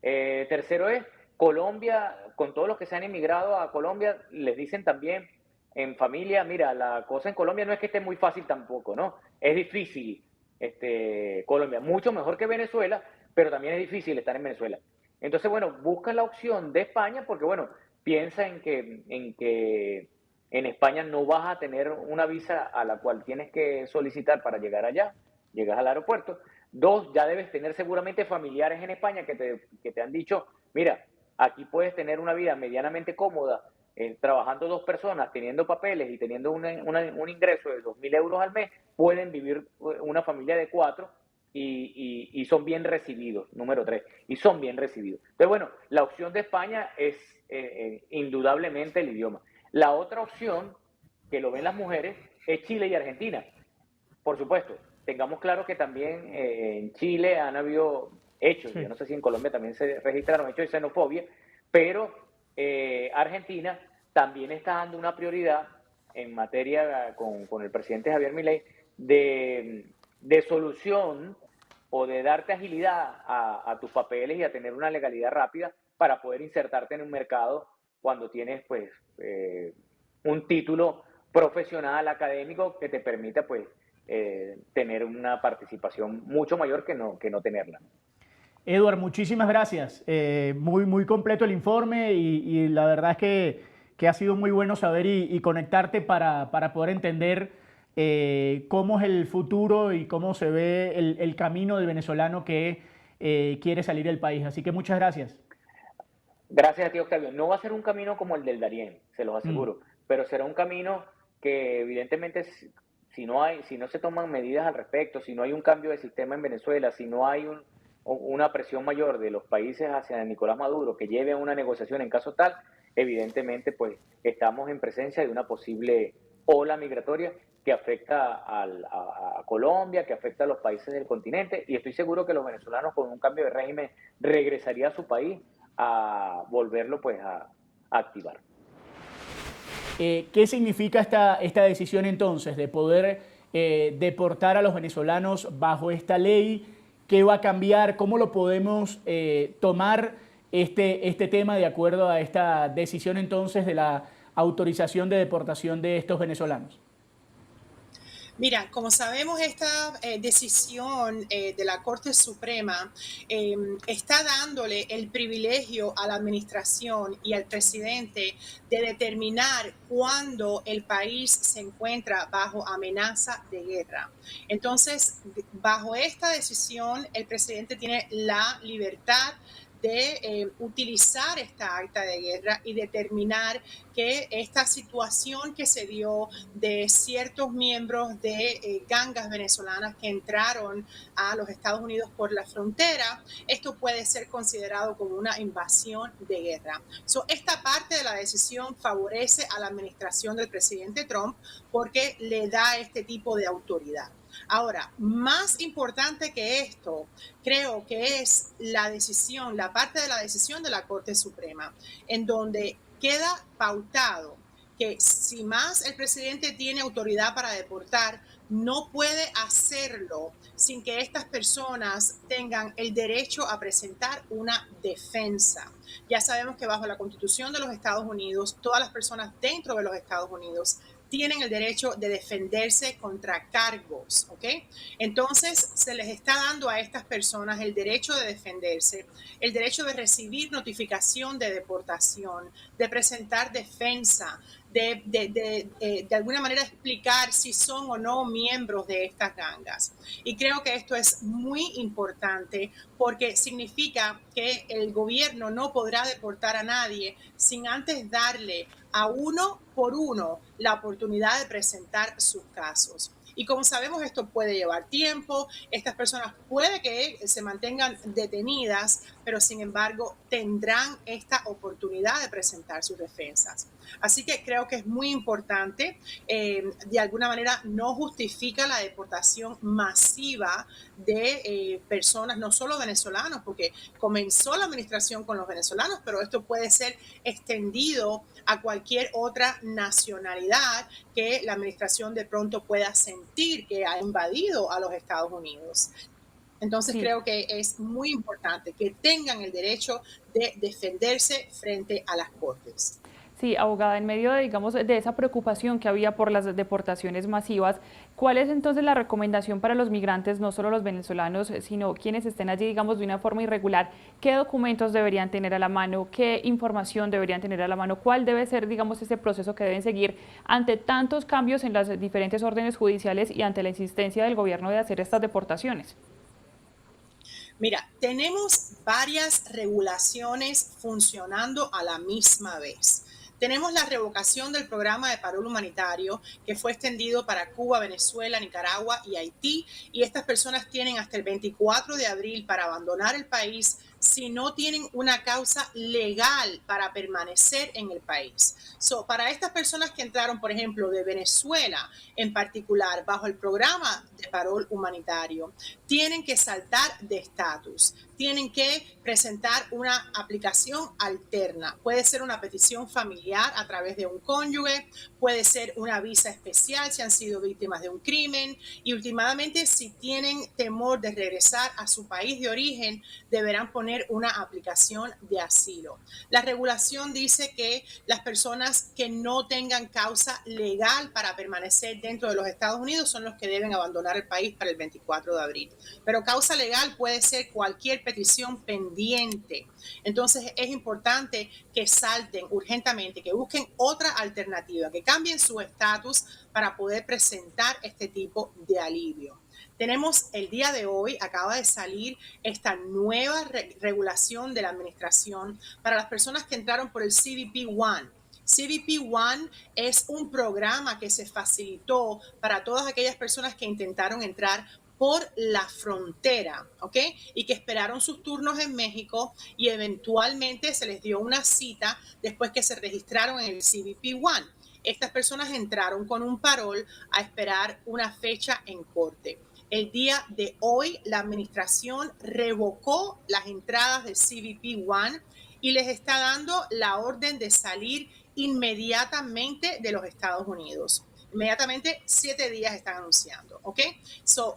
Tercero es Colombia, con todos los que se han emigrado a Colombia, les dicen también en familia, mira, la cosa en Colombia no es que esté muy fácil tampoco, ¿no? Es difícil, Colombia, mucho mejor que Venezuela, pero también es difícil estar en Venezuela. Entonces, bueno, busca la opción de España porque, bueno, piensa en que en España no vas a tener una visa a la cual tienes que solicitar para llegar allá, llegas al aeropuerto. Dos, ya debes tener seguramente familiares en España que te han dicho, mira, aquí puedes tener una vida medianamente cómoda, trabajando dos personas, teniendo papeles y teniendo un ingreso de 2.000 euros al mes, pueden vivir una familia de 4 y son bien recibidos, número 3, y son bien recibidos. Entonces, bueno, la opción de España es indudablemente el idioma. La otra opción que lo ven las mujeres es Chile y Argentina. Por supuesto, tengamos claro que también en Chile han habido hechos, Sí. yo no sé si en Colombia también se registraron hechos de xenofobia, pero Argentina también está dando una prioridad en materia con el presidente Javier Milei de solución o de darte agilidad a tus papeles y a tener una legalidad rápida para poder insertarte en un mercado cuando tienes pues un título profesional académico que te permita pues tener una participación mucho mayor que no tenerla. Edward, muchísimas gracias. Muy completo el informe y la verdad es que ha sido muy bueno saber y conectarte para poder entender cómo es el futuro y cómo se ve el camino del venezolano que quiere salir del país. Así que muchas gracias. Gracias a ti, Octavio. No va a ser un camino como el del Darién, se los aseguro, pero será un camino que evidentemente si no se toman medidas al respecto, si no hay un cambio de sistema en Venezuela, si no hay una presión mayor de los países hacia Nicolás Maduro que lleve a una negociación en caso tal, evidentemente pues estamos en presencia de una posible ola migratoria que afecta a Colombia, que afecta a los países del continente, y estoy seguro que los venezolanos con un cambio de régimen regresaría a su país a volverlo pues a activar. ¿Qué significa esta decisión entonces de poder deportar a los venezolanos bajo esta ley? ¿Qué va a cambiar? ¿Cómo lo podemos tomar este tema de acuerdo a esta decisión entonces de la autorización de deportación de estos venezolanos? Mira, como sabemos, esta decisión de la Corte Suprema está dándole el privilegio a la administración y al presidente de determinar cuándo el país se encuentra bajo amenaza de guerra. Entonces, bajo esta decisión, el presidente tiene la libertad de utilizar esta acta de guerra y determinar que esta situación que se dio de ciertos miembros de gangas venezolanas que entraron a los Estados Unidos por la frontera, esto puede ser considerado como una invasión de guerra. Esta parte de la decisión favorece a la administración del presidente Trump porque le da este tipo de autoridad. Ahora, más importante que esto, creo que es la decisión, la parte de la decisión de la Corte Suprema, en donde queda pautado que si más el presidente tiene autoridad para deportar, no puede hacerlo sin que estas personas tengan el derecho a presentar una defensa. Ya sabemos que bajo la Constitución de los Estados Unidos, todas las personas dentro de los Estados Unidos tienen el derecho de defenderse contra cargos, ¿ok? Entonces, se les está dando a estas personas el derecho de defenderse, el derecho de recibir notificación de deportación, de presentar defensa, de alguna manera explicar si son o no miembros de estas gangas. Y creo que esto es muy importante porque significa que el gobierno no podrá deportar a nadie sin antes darle a uno por uno la oportunidad de presentar sus casos. Y como sabemos, esto puede llevar tiempo, estas personas puede que se mantengan detenidas, pero sin embargo tendrán esta oportunidad de presentar sus defensas. Así que creo que es muy importante, de alguna manera no justifica la deportación masiva de personas, no solo venezolanos, porque comenzó la administración con los venezolanos, pero esto puede ser extendido a cualquier otra nacionalidad que la administración de pronto pueda sentir que ha invadido a los Estados Unidos. Entonces creo que es muy importante que tengan el derecho de defenderse frente a las cortes. Sí, abogada, en medio de, digamos, de esa preocupación que había por las deportaciones masivas, ¿cuál es entonces la recomendación para los migrantes, no solo los venezolanos, sino quienes estén allí, digamos, de una forma irregular? ¿Qué documentos deberían tener a la mano? ¿Qué información deberían tener a la mano? ¿Cuál debe ser, digamos, ese proceso que deben seguir ante tantos cambios en las diferentes órdenes judiciales y ante la insistencia del gobierno de hacer estas deportaciones? Mira, tenemos varias regulaciones funcionando a la misma vez. Tenemos la revocación del programa de parol humanitario que fue extendido para Cuba, Venezuela, Nicaragua y Haití, y estas personas tienen hasta el 24 de abril para abandonar el país si no tienen una causa legal para permanecer en el país. Para estas personas que entraron, por ejemplo, de Venezuela en particular, bajo el programa de parol humanitario, tienen que saltar de estatus, tienen que presentar una aplicación alterna. Puede ser una petición familiar a través de un cónyuge, puede ser una visa especial si han sido víctimas de un crimen y últimamente si tienen temor de regresar a su país de origen, deberán poner una aplicación de asilo. La regulación dice que las personas que no tengan causa legal para permanecer dentro de los Estados Unidos son los que deben abandonar el país para el 24 de abril. Pero causa legal puede ser cualquier petición pendiente. Entonces es importante que salten urgentemente, que busquen otra alternativa, que cambien su estatus para poder presentar este tipo de alivio. Tenemos el día de hoy, acaba de salir esta nueva regulación de la administración para las personas que entraron por el CBP-1. CBP-1 es un programa que se facilitó para todas aquellas personas que intentaron entrar por la frontera, ¿ok? Y que esperaron sus turnos en México y eventualmente se les dio una cita después que se registraron en el CBP-1. Estas personas entraron con un parol a esperar una fecha en corte. El día de hoy, la administración revocó las entradas del CBP-1 y les está dando la orden de salir inmediatamente de los Estados Unidos. Inmediatamente 7 días están anunciando, ¿ok?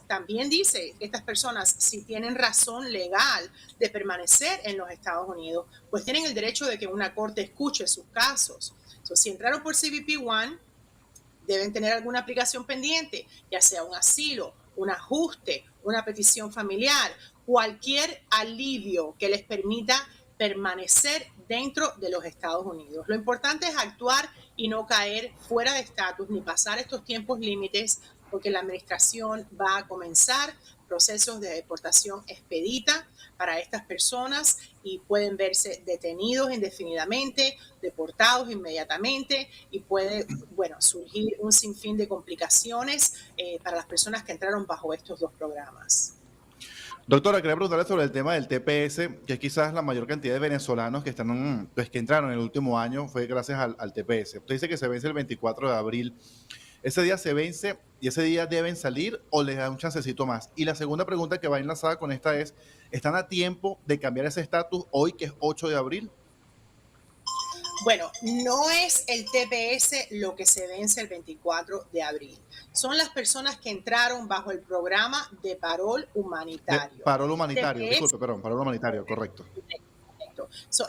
También dice que estas personas, si tienen razón legal de permanecer en los Estados Unidos, pues tienen el derecho de que una corte escuche sus casos. Si entraron por CBP-1, deben tener alguna aplicación pendiente, ya sea un asilo, un ajuste, una petición familiar, cualquier alivio que les permita permanecer dentro de los Estados Unidos. Lo importante es actuar y no caer fuera de estatus ni pasar estos tiempos límites, porque la administración va a comenzar procesos de deportación expedita para estas personas y pueden verse detenidos indefinidamente, deportados inmediatamente y puede, surgir un sinfín de complicaciones para las personas que entraron bajo estos dos programas. Doctora, quería preguntarle sobre el tema del TPS, que es quizás la mayor cantidad de venezolanos que que entraron en el último año fue gracias al TPS. Usted dice que se vence el 24 de abril. ¿Ese día se vence y ese día deben salir o les da un chancecito más? Y la segunda pregunta que va enlazada con esta es, ¿están a tiempo de cambiar ese estatus hoy que es 8 de abril? Bueno, no es el TPS lo que se vence el 24 de abril. Son las personas que entraron bajo el programa de parol humanitario. Parol humanitario, disculpe, perdón, parol humanitario, correcto.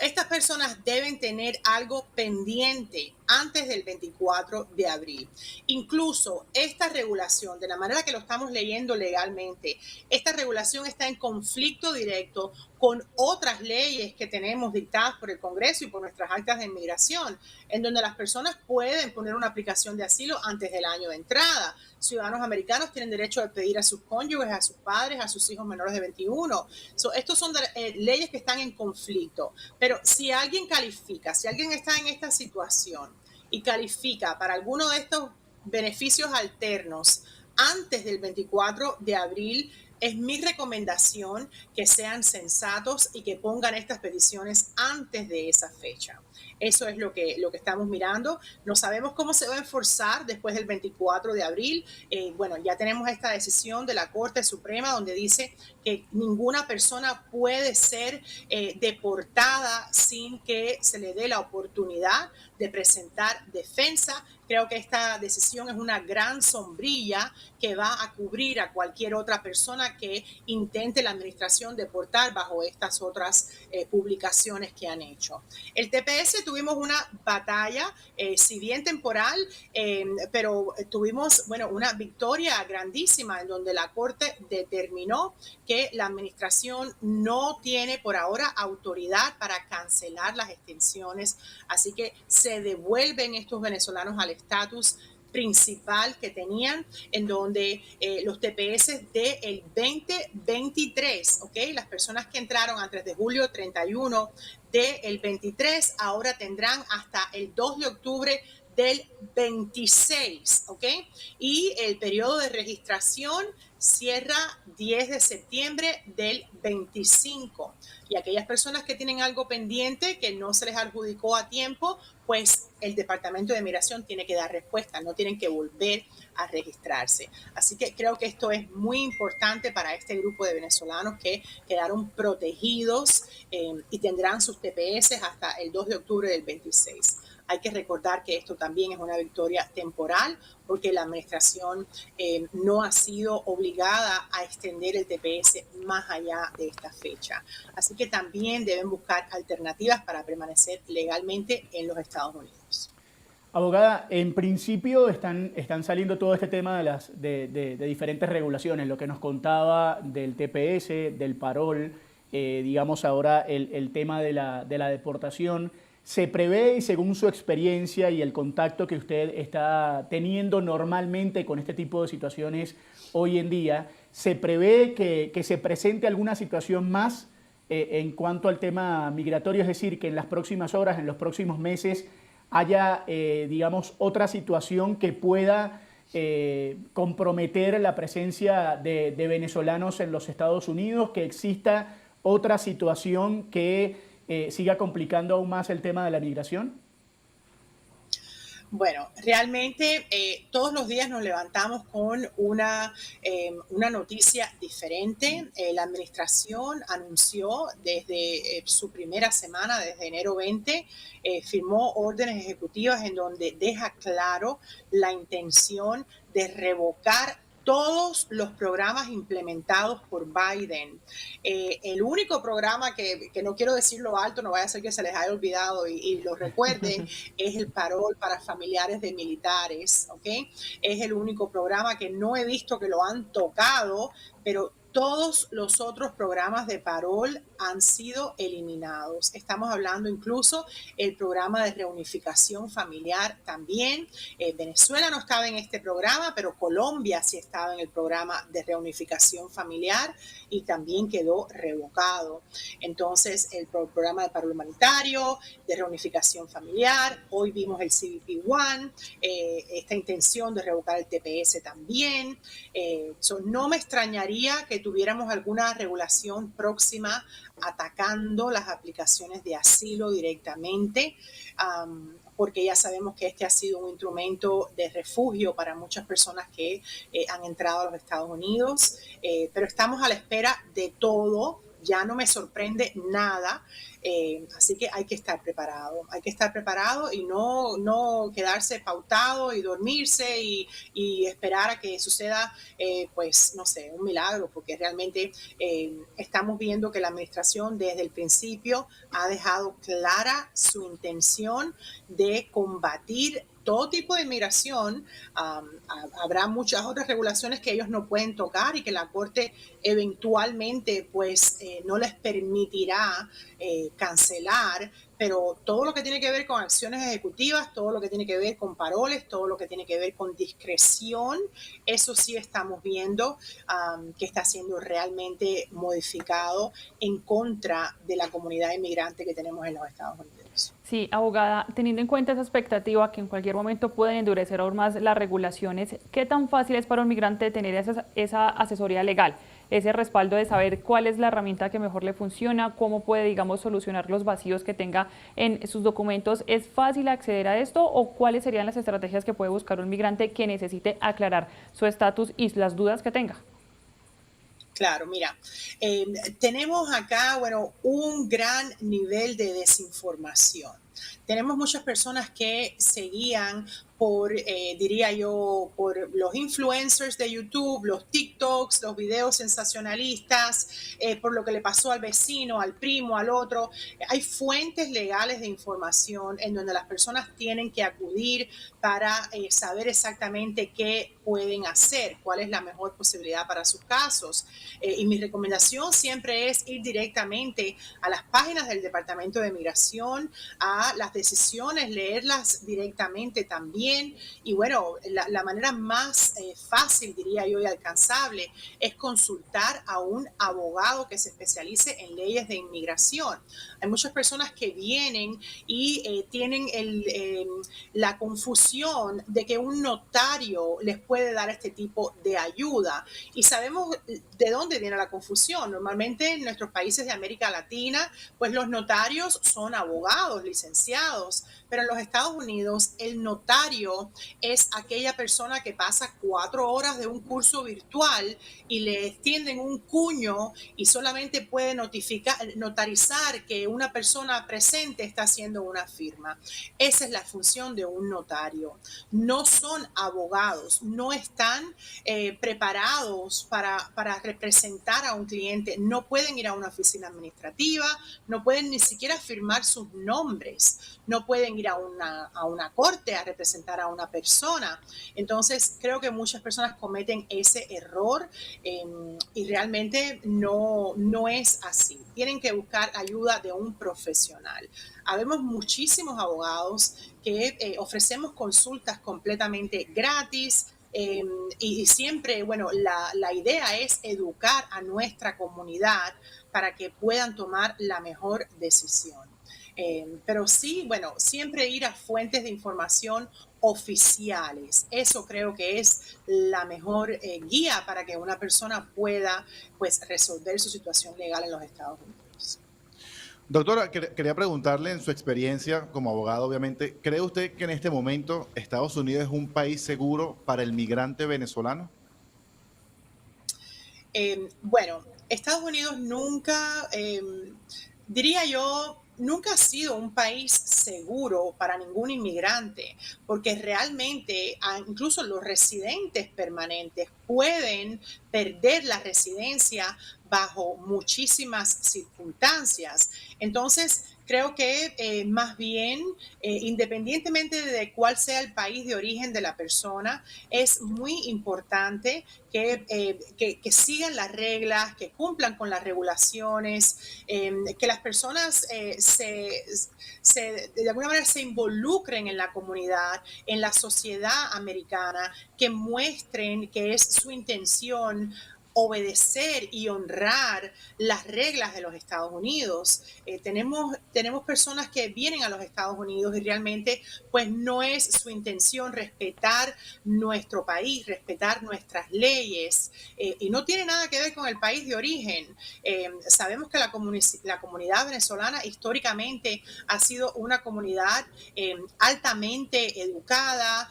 Estas personas deben tener algo pendiente antes del 24 de abril. Incluso esta regulación, de la manera que lo estamos leyendo legalmente, esta regulación está en conflicto directo con otras leyes que tenemos dictadas por el Congreso y por nuestras actas de inmigración, en donde las personas pueden poner una aplicación de asilo antes del año de entrada. Ciudadanos americanos tienen derecho a pedir a sus cónyuges, a sus padres, a sus hijos menores de 21. Estos son leyes que están en conflicto. Pero si alguien califica, si alguien está en esta situación y califica para alguno de estos beneficios alternos antes del 24 de abril, es mi recomendación que sean sensatos y que pongan estas peticiones antes de esa fecha. Eso es lo que estamos mirando. No sabemos cómo se va a enforzar después del 24 de abril. Ya tenemos esta decisión de la Corte Suprema donde dice que ninguna persona puede ser deportada sin que se le dé la oportunidad de presentar defensa. Creo que esta decisión es una gran sombrilla que va a cubrir a cualquier otra persona que intente la administración deportar bajo estas otras publicaciones que han hecho. El TPS tuvimos una batalla, si bien temporal, pero tuvimos una victoria grandísima en donde la Corte determinó que la administración no tiene por ahora autoridad para cancelar las extensiones, así que se devuelven estos venezolanos al estatus principal que tenían, en donde los TPS del 2023, ¿ok? Las personas que entraron antes de julio 31 del 23 ahora tendrán hasta el 2 de octubre del 26, ¿ok? Y el periodo de registración cierra 10 de septiembre del 25. Y aquellas personas que tienen algo pendiente que no se les adjudicó a tiempo, pues el Departamento de Migración tiene que dar respuesta, no tienen que volver a registrarse. Así que creo que esto es muy importante para este grupo de venezolanos que quedaron protegidos y tendrán sus TPS hasta el 2 de octubre del 26. Hay que recordar que esto también es una victoria temporal porque la administración no ha sido obligada a extender el TPS más allá de esta fecha. Así que también deben buscar alternativas para permanecer legalmente en los Estados Unidos. Abogada, en principio están saliendo todo este tema de diferentes regulaciones, lo que nos contaba del TPS, del parol, digamos ahora el tema de la deportación. ¿Se prevé, y según su experiencia y el contacto que usted está teniendo normalmente con este tipo de situaciones hoy en día, se prevé que se presente alguna situación más en cuanto al tema migratorio? Es decir, que en las próximas horas, en los próximos meses, haya, digamos, otra situación que pueda comprometer la presencia de venezolanos en los Estados Unidos, que exista otra situación que siga complicando aún más el tema de la migración? Bueno, realmente todos los días nos levantamos con una noticia diferente. La administración anunció desde su primera semana, desde enero 20, firmó órdenes ejecutivas en donde deja claro la intención de revocar todos los programas implementados por Biden. El único programa que no quiero decirlo alto, no vaya a ser que se les haya olvidado y lo recuerden, es el parol para familiares de militares, ¿ok? Es el único programa que no he visto que lo han tocado, pero todos los otros programas de parol han sido eliminados. Estamos hablando incluso el programa de reunificación familiar también. Venezuela no estaba en este programa, pero Colombia sí estaba en el programa de reunificación familiar y también quedó revocado. Entonces, el programa de parol humanitario, de reunificación familiar, hoy vimos el CBP-1, esta intención de revocar el TPS también. No me extrañaría que tuviéramos alguna regulación próxima atacando las aplicaciones de asilo directamente, porque ya sabemos que este ha sido un instrumento de refugio para muchas personas que han entrado a los Estados Unidos, pero estamos a la espera de todo. Ya no me sorprende nada, así que hay que estar preparado y no quedarse pautado y dormirse y esperar a que suceda, pues no sé, un milagro, porque realmente estamos viendo que la administración desde el principio ha dejado clara su intención de combatir todo tipo de inmigración. Habrá muchas otras regulaciones que ellos no pueden tocar y que la Corte eventualmente pues no les permitirá cancelar, pero todo lo que tiene que ver con acciones ejecutivas, todo lo que tiene que ver con paroles, todo lo que tiene que ver con discreción, eso sí estamos viendo que está siendo realmente modificado en contra de la comunidad inmigrante que tenemos en los Estados Unidos. Sí, abogada, teniendo en cuenta esa expectativa que en cualquier momento pueden endurecer aún más las regulaciones, ¿qué tan fácil es para un migrante tener esa asesoría legal? Ese respaldo de saber cuál es la herramienta que mejor le funciona, cómo puede, digamos, solucionar los vacíos que tenga en sus documentos. ¿Es fácil acceder a esto o cuáles serían las estrategias que puede buscar un migrante que necesite aclarar su estatus y las dudas que tenga? Claro, mira, tenemos acá, bueno, un gran nivel de desinformación. Tenemos muchas personas que se guían por, diría yo, por los influencers de YouTube, los TikToks, los videos sensacionalistas, por lo que le pasó al vecino, al primo, al otro. Hay fuentes legales de información en donde las personas tienen que acudir para saber exactamente qué pueden hacer, cuál es la mejor posibilidad para sus casos. Y mi recomendación siempre es ir directamente a las páginas del Departamento de Migración, a las decisiones, leerlas directamente también. también. Y bueno, la manera más fácil, diría yo, y alcanzable es consultar a un abogado que se especialice en leyes de inmigración. Hay muchas personas que vienen y tienen la confusión de que un notario les puede dar este tipo de ayuda. Y sabemos de dónde viene la confusión. Normalmente en nuestros países de América Latina, pues los notarios son abogados, licenciados, pero en los Estados Unidos el notario es aquella persona que pasa 4 horas de un curso virtual y le extienden un cuño y solamente puede notarizar que una persona presente está haciendo una firma. Esa es la función de un notario. No son abogados, no están preparados para representar a un cliente, no pueden ir a una oficina administrativa, no pueden ni siquiera firmar sus nombres, no pueden ir a una corte a representar a una persona. Entonces, creo que muchas personas cometen ese error y realmente no es así. Tienen que buscar ayuda de un profesional. Habemos muchísimos abogados que ofrecemos consultas completamente gratis. Y siempre, bueno, la idea es educar a nuestra comunidad para que puedan tomar la mejor decisión. Pero sí, bueno, siempre ir a fuentes de información oficiales. Eso creo que es la mejor guía para que una persona pueda, pues, resolver su situación legal en los Estados Unidos. Doctora, quería preguntarle en su experiencia como abogado, obviamente, ¿cree usted que en este momento Estados Unidos es un país seguro para el migrante venezolano? Bueno, Estados Unidos nunca, diría yo, nunca ha sido un país seguro para ningún inmigrante, porque realmente incluso los residentes permanentes pueden perder la residencia bajo muchísimas circunstancias. Entonces, creo que más bien, independientemente de cuál sea el país de origen de la persona, es muy importante que sigan las reglas, que cumplan con las regulaciones, que las personas de alguna manera se involucren en la comunidad, en la sociedad americana, que muestren que es su intención obedecer y honrar las reglas de los Estados Unidos. Tenemos personas que vienen a los Estados Unidos y realmente pues no es su intención respetar nuestro país, respetar nuestras leyes y no tiene nada que ver con el país de origen. Sabemos que la comunidad venezolana históricamente ha sido una comunidad altamente educada,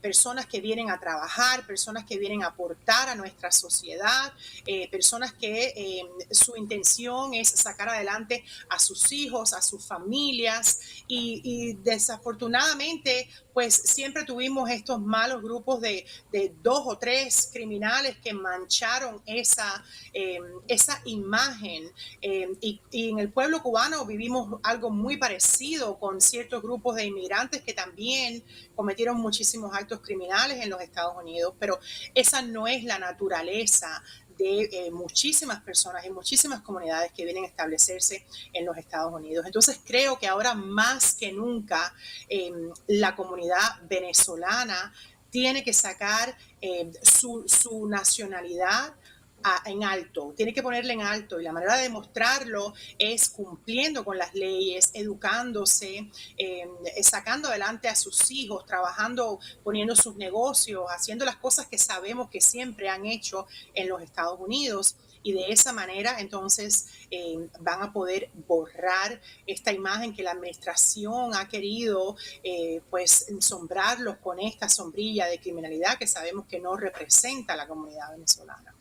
personas que vienen a trabajar, personas que vienen a aportar a nuestra sociedad, personas que su intención es sacar adelante a sus hijos, a sus familias y desafortunadamente pues siempre tuvimos estos malos grupos de 2 o 3 criminales que mancharon esa imagen y en el pueblo cubano vivimos algo muy parecido con ciertos grupos de inmigrantes que también cometieron muchísimos actos criminales en los Estados Unidos, pero esa no es la naturaleza de muchísimas personas y muchísimas comunidades que vienen a establecerse en los Estados Unidos. Entonces creo que ahora más que nunca la comunidad venezolana tiene que sacar su nacionalidad en alto, tiene que ponerle en alto y la manera de demostrarlo es cumpliendo con las leyes, educándose, sacando adelante a sus hijos, trabajando, poniendo sus negocios, haciendo las cosas que sabemos que siempre han hecho en los Estados Unidos. Y de esa manera, entonces, van a poder borrar esta imagen que la administración ha querido, pues, ensombrarlos con esta sombrilla de criminalidad que sabemos que no representa a la comunidad venezolana.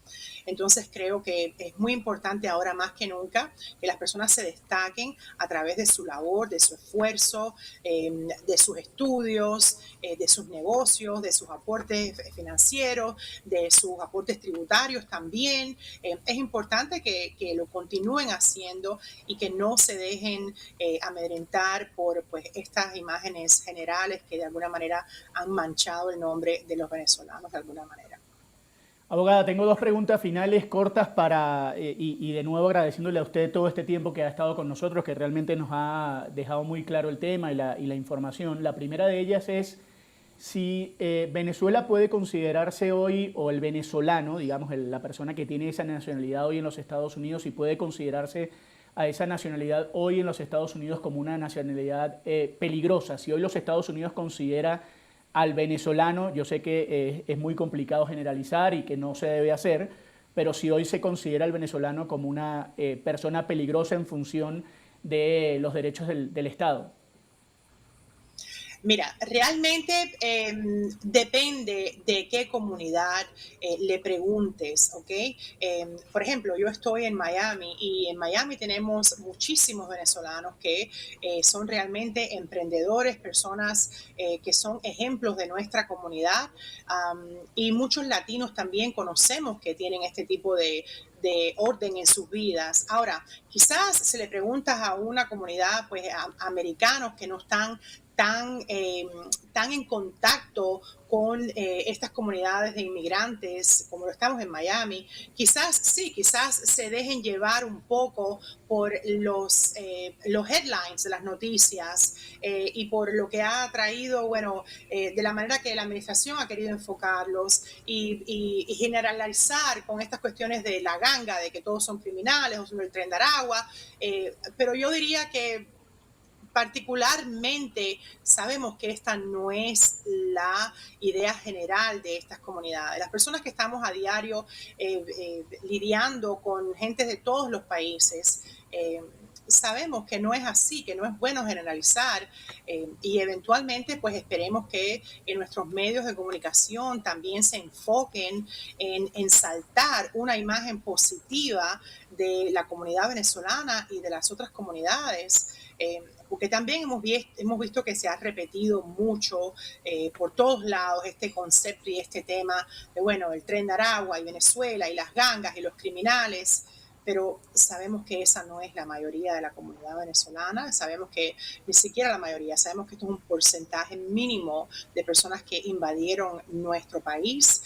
Entonces creo que es muy importante ahora más que nunca que las personas se destaquen a través de su labor, de su esfuerzo, de sus estudios, de sus negocios, de sus aportes financieros, de sus aportes tributarios también. Es importante que lo continúen haciendo y que no se dejen amedrentar por pues, estas imágenes generales que de alguna manera han manchado el nombre de los venezolanos de alguna manera. Abogada, tengo 2 preguntas finales cortas y de nuevo agradeciéndole a usted todo este tiempo que ha estado con nosotros, que realmente nos ha dejado muy claro el tema y la información. La primera de ellas es si Venezuela puede considerarse hoy, o el venezolano, digamos, la persona que tiene esa nacionalidad hoy en los Estados Unidos, si puede considerarse a esa nacionalidad hoy en los Estados Unidos como una nacionalidad peligrosa. Si hoy los Estados Unidos considera al venezolano, yo sé que es muy complicado generalizar y que no se debe hacer, pero si hoy se considera al venezolano como una persona peligrosa en función de los derechos del Estado. Mira, realmente depende de qué comunidad le preguntes, ¿ok? Por ejemplo, yo estoy en Miami y en Miami tenemos muchísimos venezolanos que son realmente emprendedores, personas que son ejemplos de nuestra comunidad, y muchos latinos también conocemos que tienen este tipo de orden en sus vidas. Ahora, quizás si le preguntas a una comunidad, pues americanos que no están tan en contacto con estas comunidades de inmigrantes como lo estamos en Miami, quizás sí, quizás se dejen llevar un poco por los headlines de las noticias y por lo que ha traído, bueno, de la manera que la administración ha querido enfocarlos y generalizar con estas cuestiones de la ganga, de que todos son criminales o sobre el Tren de Aragua, pero yo diría que particularmente sabemos que esta no es la idea general de estas comunidades. Las personas que estamos a diario lidiando con gente de todos los países, sabemos que no es así, que no es bueno generalizar y eventualmente pues esperemos que en nuestros medios de comunicación también se enfoquen en ensaltar una imagen positiva de la comunidad venezolana y de las otras comunidades. Porque también hemos visto que se ha repetido mucho por todos lados este concepto y este tema de, bueno, el Tren de Aragua y Venezuela y las gangas y los criminales, pero sabemos que esa no es la mayoría de la comunidad venezolana, sabemos que ni siquiera la mayoría, sabemos que esto es un porcentaje mínimo de personas que invadieron nuestro país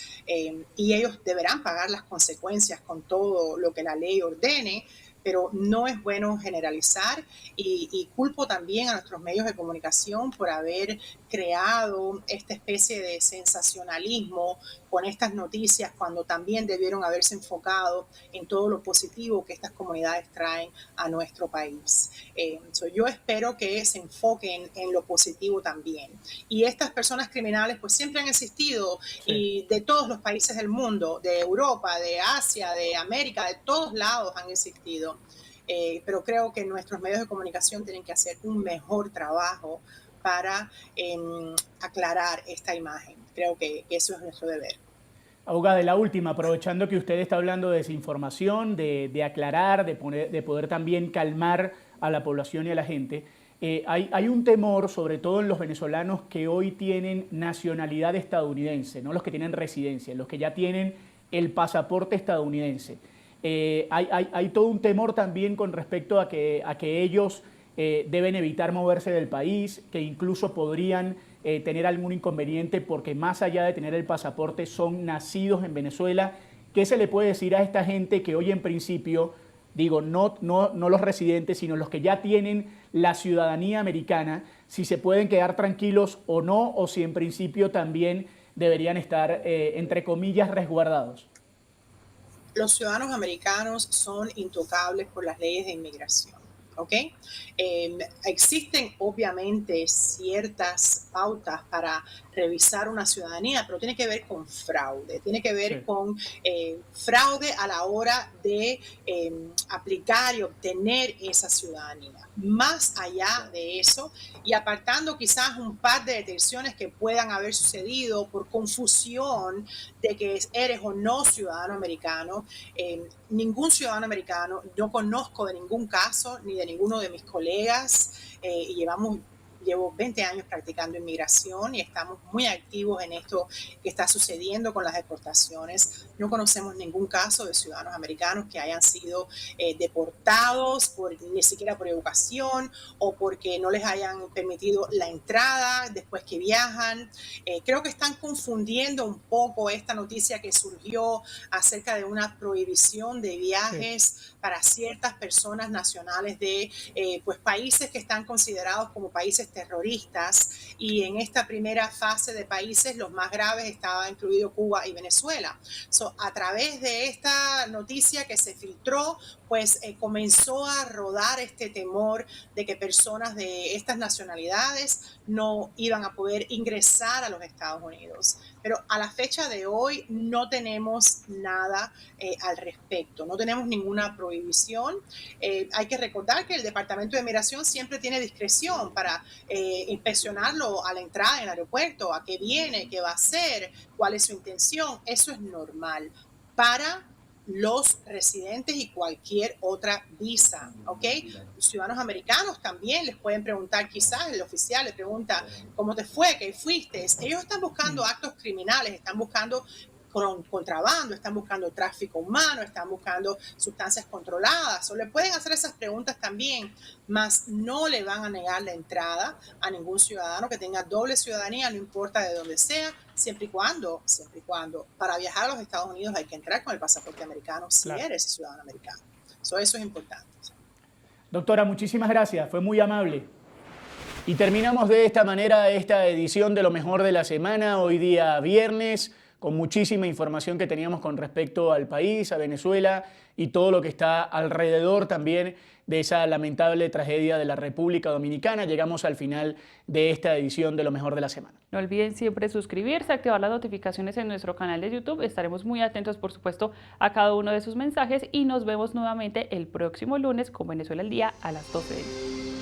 y ellos deberán pagar las consecuencias con todo lo que la ley ordene, pero no es bueno generalizar y culpo también a nuestros medios de comunicación por haber creado esta especie de sensacionalismo con estas noticias cuando también debieron haberse enfocado en todo lo positivo que estas comunidades traen a nuestro país. Yo espero que se enfoquen en lo positivo también. Y estas personas criminales pues siempre han existido y de todos los países del mundo, de Europa, de Asia, de América, de todos lados han existido. Pero creo que nuestros medios de comunicación tienen que hacer un mejor trabajo para aclarar esta imagen. Creo que eso es nuestro deber. Abogada, de la última, aprovechando que usted está hablando de desinformación, de aclarar, de poder también calmar a la población y a la gente, hay un temor, sobre todo en los venezolanos que hoy tienen nacionalidad estadounidense, no los que tienen residencia, los que ya tienen el pasaporte estadounidense. Hay todo un temor también con respecto a que ellos deben evitar moverse del país, que incluso podrían tener algún inconveniente porque más allá de tener el pasaporte son nacidos en Venezuela. ¿Qué se le puede decir a esta gente que hoy en principio, digo, no los residentes, sino los que ya tienen la ciudadanía americana, si se pueden quedar tranquilos o no, o si en principio también deberían estar, entre comillas, resguardados? Los ciudadanos americanos son intocables por las leyes de inmigración. ¿Ok? Existen obviamente ciertas pautas para revisar una ciudadanía, pero tiene que ver con fraude, tiene que ver con fraude a la hora de aplicar y obtener esa ciudadanía. Más allá de eso, y apartando quizás un par de detenciones que puedan haber sucedido por confusión de que eres o no ciudadano americano, ningún ciudadano americano, no conozco de ningún caso ni de ninguno de mis colegas y llevo 20 años practicando inmigración y estamos muy activos en esto que está sucediendo con las deportaciones. No conocemos ningún caso de ciudadanos americanos que hayan sido deportados ni siquiera por educación o porque no les hayan permitido la entrada después que viajan. Creo que están confundiendo un poco esta noticia que surgió acerca de una prohibición de viajes para ciertas personas nacionales de pues, países que están considerados como países países terroristas, y en esta primera fase de países los más graves estaba incluido Cuba y Venezuela. A través de esta noticia que se filtró, pues comenzó a rodar este temor de que personas de estas nacionalidades no iban a poder ingresar a los Estados Unidos. Pero a la fecha de hoy no tenemos nada al respecto, no tenemos ninguna prohibición. Hay que recordar que el Departamento de Migración siempre tiene discreción para inspeccionarlo a la entrada en el aeropuerto, a qué viene, qué va a hacer, cuál es su intención. Eso es normal para los residentes y cualquier otra visa, ¿ok? Los ciudadanos americanos también les pueden preguntar, quizás el oficial le pregunta, ¿cómo te fue? ¿Qué fuiste? Ellos están buscando actos criminales, están buscando contrabando, están buscando tráfico humano, están buscando sustancias controladas, o le pueden hacer esas preguntas también, mas no le van a negar la entrada a ningún ciudadano que tenga doble ciudadanía, no importa de dónde sea, siempre y cuando, para viajar a los Estados Unidos hay que entrar con el pasaporte americano si Claro. eres ciudadano americano. Eso es importante. Doctora, muchísimas gracias, fue muy amable. Y terminamos de esta manera esta edición de Lo Mejor de la Semana, hoy día viernes, con muchísima información que teníamos con respecto al país, a Venezuela y todo lo que está alrededor también de esa lamentable tragedia de la República Dominicana. Llegamos al final de esta edición de Lo Mejor de la Semana. No olviden siempre suscribirse, activar las notificaciones en nuestro canal de YouTube. Estaremos muy atentos, por supuesto, a cada uno de sus mensajes y nos vemos nuevamente el próximo lunes con Venezuela al Día a las 12 del día.